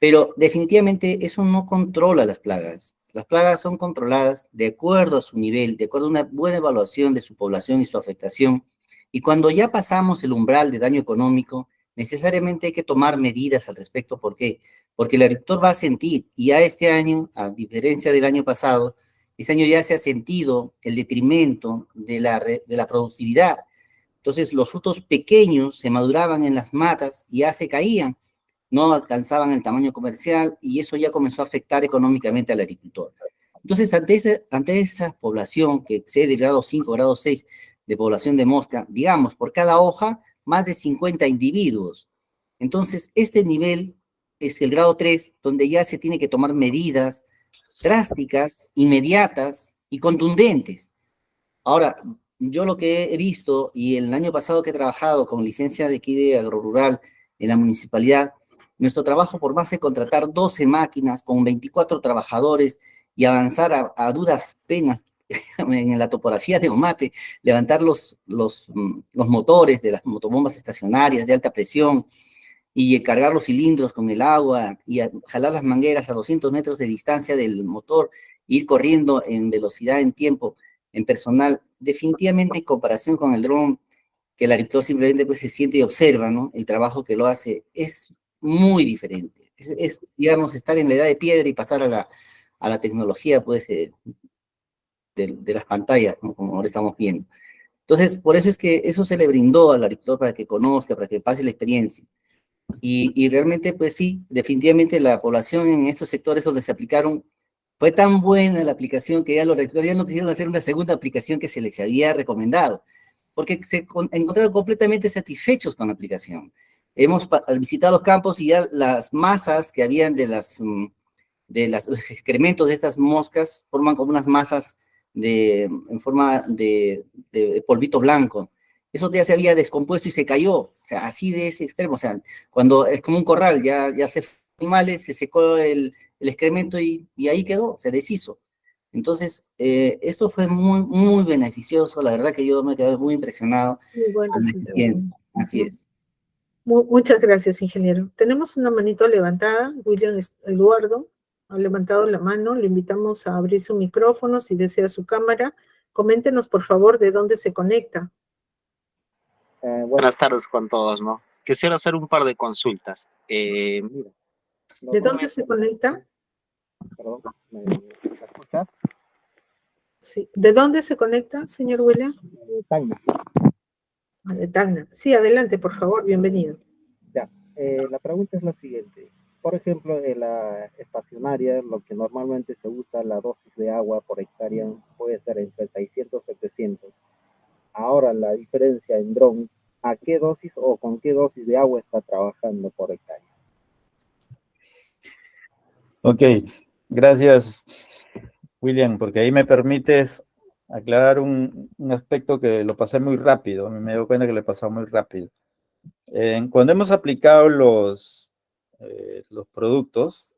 Pero definitivamente eso no controla las plagas. Las plagas son controladas de acuerdo a su nivel, de acuerdo a una buena evaluación de su población y su afectación. Y cuando ya pasamos el umbral de daño económico, necesariamente hay que tomar medidas al respecto. ¿Por qué? Porque el agricultor va a sentir, y ya este año, a diferencia del año pasado, este año ya se ha sentido el detrimento de la productividad. Entonces los frutos pequeños se maduraban en las matas y ya se caían, no alcanzaban el tamaño comercial y eso ya comenzó a afectar económicamente al agricultor. Entonces, ante esa población que excede el grado 5, grado 6 de población de mosca, digamos, por cada hoja, más de 50 individuos. Entonces, este nivel es el grado 3, donde ya se tiene que tomar medidas drásticas, inmediatas y contundentes. Ahora, yo lo que he visto, y el año pasado que he trabajado con licencia de aquí de agrorural en la municipalidad, nuestro trabajo, por más de contratar 12 máquinas con 24 trabajadores y avanzar a duras penas en la topografía de Omate, levantar los motores de las motobombas estacionarias de alta presión y cargar los cilindros con el agua y jalar las mangueras a 200 metros de distancia del motor, ir corriendo en velocidad, en tiempo, en personal, definitivamente en comparación con el dron, que el agricultor simplemente pues, se siente y observa, ¿no? El trabajo que lo hace es muy diferente. Digamos, estar en la edad de piedra y pasar a la tecnología, pues, de las pantallas, ¿no? Como ahora estamos viendo. Entonces, por eso es que eso se le brindó al agricultor para que conozca, para que pase la experiencia. Y realmente, pues sí, definitivamente la población en estos sectores donde se aplicaron Fue tan buena la aplicación que ya los rectores ya no quisieron hacer una segunda aplicación que se les había recomendado, porque encontraron completamente satisfechos con la aplicación. Hemos visitado los campos y ya las masas que habían de los excrementos de estas moscas forman como unas masas en forma de polvito blanco. Eso ya se había descompuesto y se cayó, o sea, así de ese extremo, o sea, cuando es como un corral, ya se animales, se secó el excremento y ahí quedó, se deshizo. Entonces, esto fue muy, muy beneficioso, la verdad que yo me quedé muy impresionado Muy buen con la resultado. eficiencia, así es. Muchas gracias, ingeniero. Tenemos una manito levantada, William Eduardo ha levantado la mano, le invitamos a abrir su micrófono si desea su cámara. Coméntenos, por favor, de dónde se conecta. Buenas tardes con todos, ¿no? Quisiera hacer un par de consultas. Mira, ¿De dónde se conecta? perdón, ¿me escucha? Sí. ¿De dónde se conecta, señor William? Tacna. De Tacna. Sí, adelante, por favor, bienvenido. Ya, la pregunta es la siguiente. Por ejemplo, en la estacionaria, lo que normalmente se usa, la dosis de agua por hectárea puede ser entre 600 y 700. Ahora, la diferencia en dron, ¿a qué dosis o con qué dosis de agua está trabajando por hectárea? Ok, gracias, William, porque ahí me permites aclarar un aspecto que lo pasé muy rápido, me doy cuenta que lo he pasado muy rápido. Cuando hemos aplicado los productos,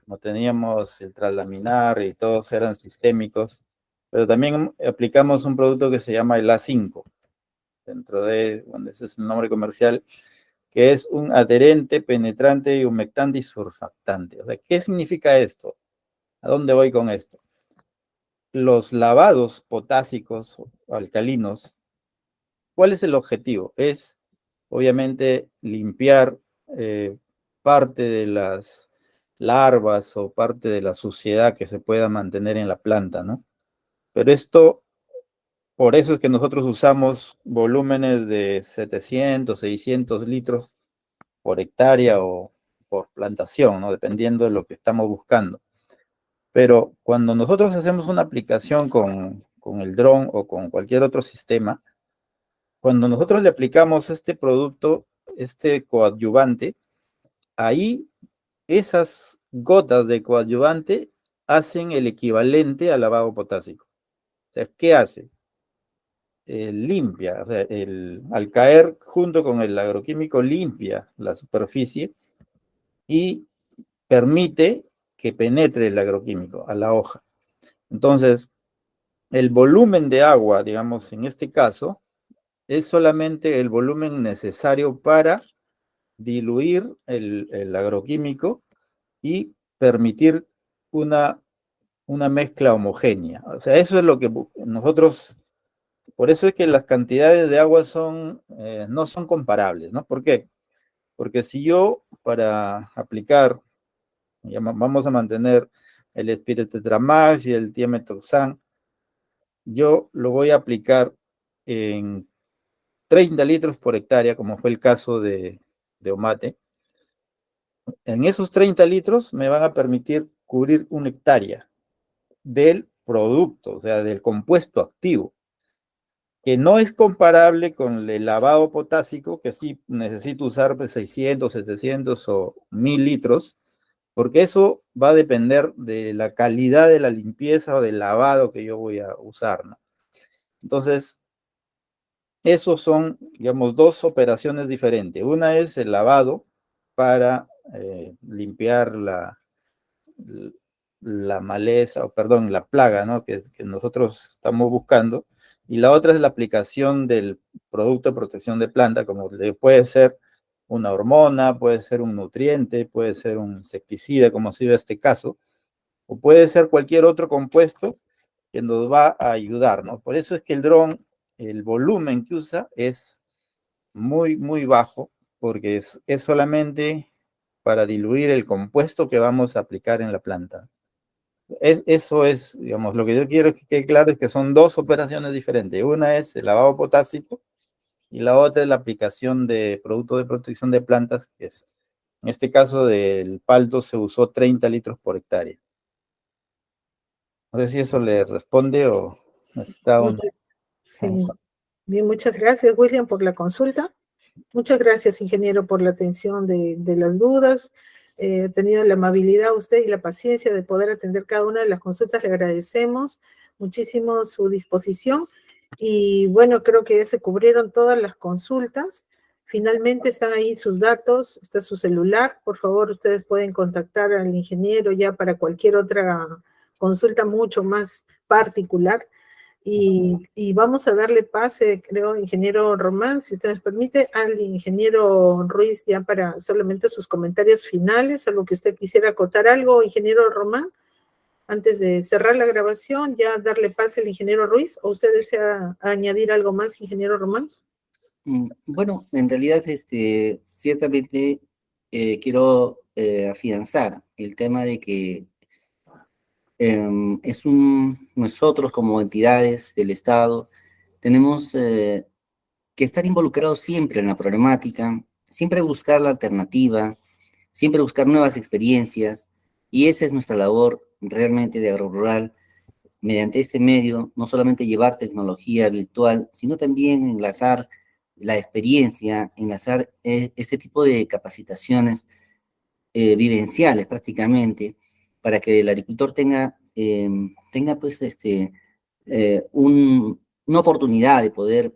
como teníamos el translaminar y todos eran sistémicos, pero también aplicamos un producto que se llama el A5, dentro de, bueno, ese es el nombre comercial, que es un adherente, penetrante, y humectante y surfactante. O sea, ¿qué significa esto? ¿A dónde voy con esto? Los lavados potásicos o alcalinos, ¿cuál es el objetivo? Es, obviamente, limpiar parte de las larvas o parte de la suciedad que se pueda mantener en la planta, ¿no? Pero esto, por eso es que nosotros usamos volúmenes de 700, 600 litros por hectárea o por plantación, ¿no? Dependiendo de lo que estamos buscando. Pero cuando nosotros hacemos una aplicación con el dron o con cualquier otro sistema, cuando nosotros le aplicamos este producto, este coadyuvante, ahí esas gotas de coadyuvante hacen el equivalente al lavado potásico. O sea, ¿qué hace? Limpia, o sea, al caer junto con el agroquímico limpia la superficie y permite que penetre el agroquímico a la hoja. Entonces, el volumen de agua, digamos, en este caso, es solamente el volumen necesario para diluir el agroquímico y permitir una mezcla homogénea. O sea, eso es lo que nosotros, por eso es que las cantidades de agua no son comparables, ¿no? ¿Por qué? Porque si yo, para aplicar, vamos a mantener el Spirotetramax y el Thiamethoxam, yo lo voy a aplicar en 30 litros por hectárea, como fue el caso de Omate. En esos 30 litros me van a permitir cubrir una hectárea del producto, o sea, del compuesto activo, que no es comparable con el lavado potásico, que sí necesito usar 600, 700 o 1000 litros, porque eso va a depender de la calidad de la limpieza o del lavado que yo voy a usar, ¿no? Entonces, esos son, digamos, dos operaciones diferentes. Una es el lavado para limpiar la maleza, o perdón, la plaga, ¿no? que nosotros estamos buscando. Y la otra es la aplicación del producto de protección de planta, como puede ser una hormona, puede ser un nutriente, puede ser un insecticida, como ha sido este caso, o puede ser cualquier otro compuesto que nos va a ayudar, ¿no? Por eso es que el dron, el volumen que usa es muy, muy bajo, porque es solamente para diluir el compuesto que vamos a aplicar en la planta. Eso es, digamos, lo que yo quiero que quede claro es que son dos operaciones diferentes. Una es el lavado potásico y la otra es la aplicación de producto de protección de plantas, que es, en este caso del palto se usó 30 litros por hectárea. No sé si eso le responde o necesita un... Sí. Bien, muchas gracias, William, por la consulta. Muchas gracias, ingeniero, por la atención de las dudas. Ha tenido la amabilidad usted y la paciencia de poder atender cada una de las consultas. Le agradecemos muchísimo su disposición. Y bueno, creo que ya se cubrieron todas las consultas. Finalmente están ahí sus datos, está su celular. Por favor, ustedes pueden contactar al ingeniero ya para cualquier otra consulta mucho más particular. Y vamos a darle pase, creo, ingeniero Román, si usted nos permite, al ingeniero Ruiz ya para solamente sus comentarios finales, algo que usted quisiera acotar algo, ingeniero Román, antes de cerrar la grabación, ya darle pase al ingeniero Ruiz, o usted desea añadir algo más, ingeniero Román. Bueno, en realidad, ciertamente quiero afianzar el tema de que nosotros como entidades del Estado tenemos que estar involucrados siempre en la problemática, siempre buscar la alternativa, siempre buscar nuevas experiencias, y esa es nuestra labor realmente de AgroRural, mediante este medio, no solamente llevar tecnología virtual, sino también enlazar la experiencia, enlazar este tipo de capacitaciones vivenciales prácticamente, para que el agricultor tenga pues una oportunidad de poder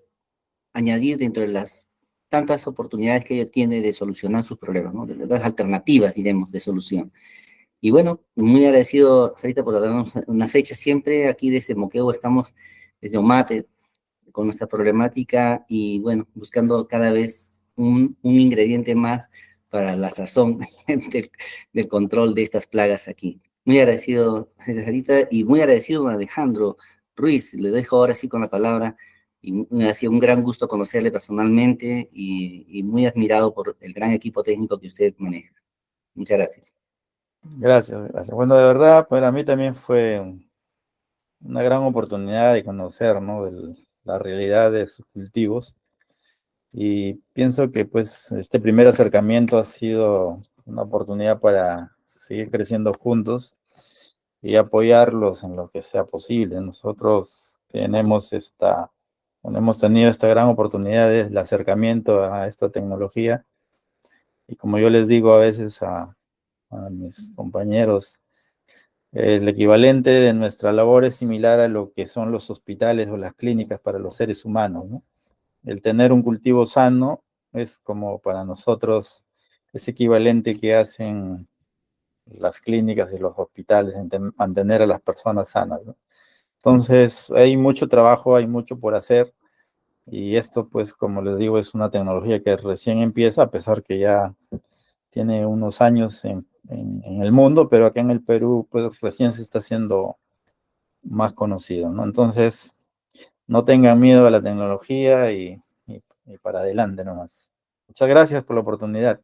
añadir dentro de las tantas oportunidades que ella tiene de solucionar sus problemas, ¿no? De las alternativas, diremos, de solución. Y bueno, muy agradecido, Sarita, por darnos una fecha. Siempre aquí desde Moquegua estamos, desde Omate, con nuestra problemática y bueno, buscando cada vez un ingrediente más para la sazón del control de estas plagas aquí. Muy agradecido, Sarita, y muy agradecido a Alejandro Ruiz. Le dejo ahora sí con la palabra y me ha sido un gran gusto conocerle personalmente y muy admirado por el gran equipo técnico que usted maneja. Muchas gracias. Gracias, gracias. Bueno, de verdad, para mí también fue una gran oportunidad de conocer, ¿no? La realidad de sus cultivos. Y pienso que pues este primer acercamiento ha sido una oportunidad para seguir creciendo juntos y apoyarlos en lo que sea posible. Nosotros hemos tenido esta gran oportunidad del acercamiento a esta tecnología. Y como yo les digo a veces a mis compañeros, el equivalente de nuestra labor es similar a lo que son los hospitales o las clínicas para los seres humanos, ¿no? El tener un cultivo sano es como para nosotros ese equivalente que hacen las clínicas y los hospitales en mantener a las personas sanas, ¿no? Entonces, hay mucho trabajo, hay mucho por hacer, y esto, pues, como les digo, es una tecnología que recién empieza, a pesar que ya tiene unos años en el mundo, pero acá en el Perú, pues, recién se está haciendo más conocido, ¿no? Entonces, no tengan miedo a la tecnología y para adelante nomás. Muchas gracias por la oportunidad.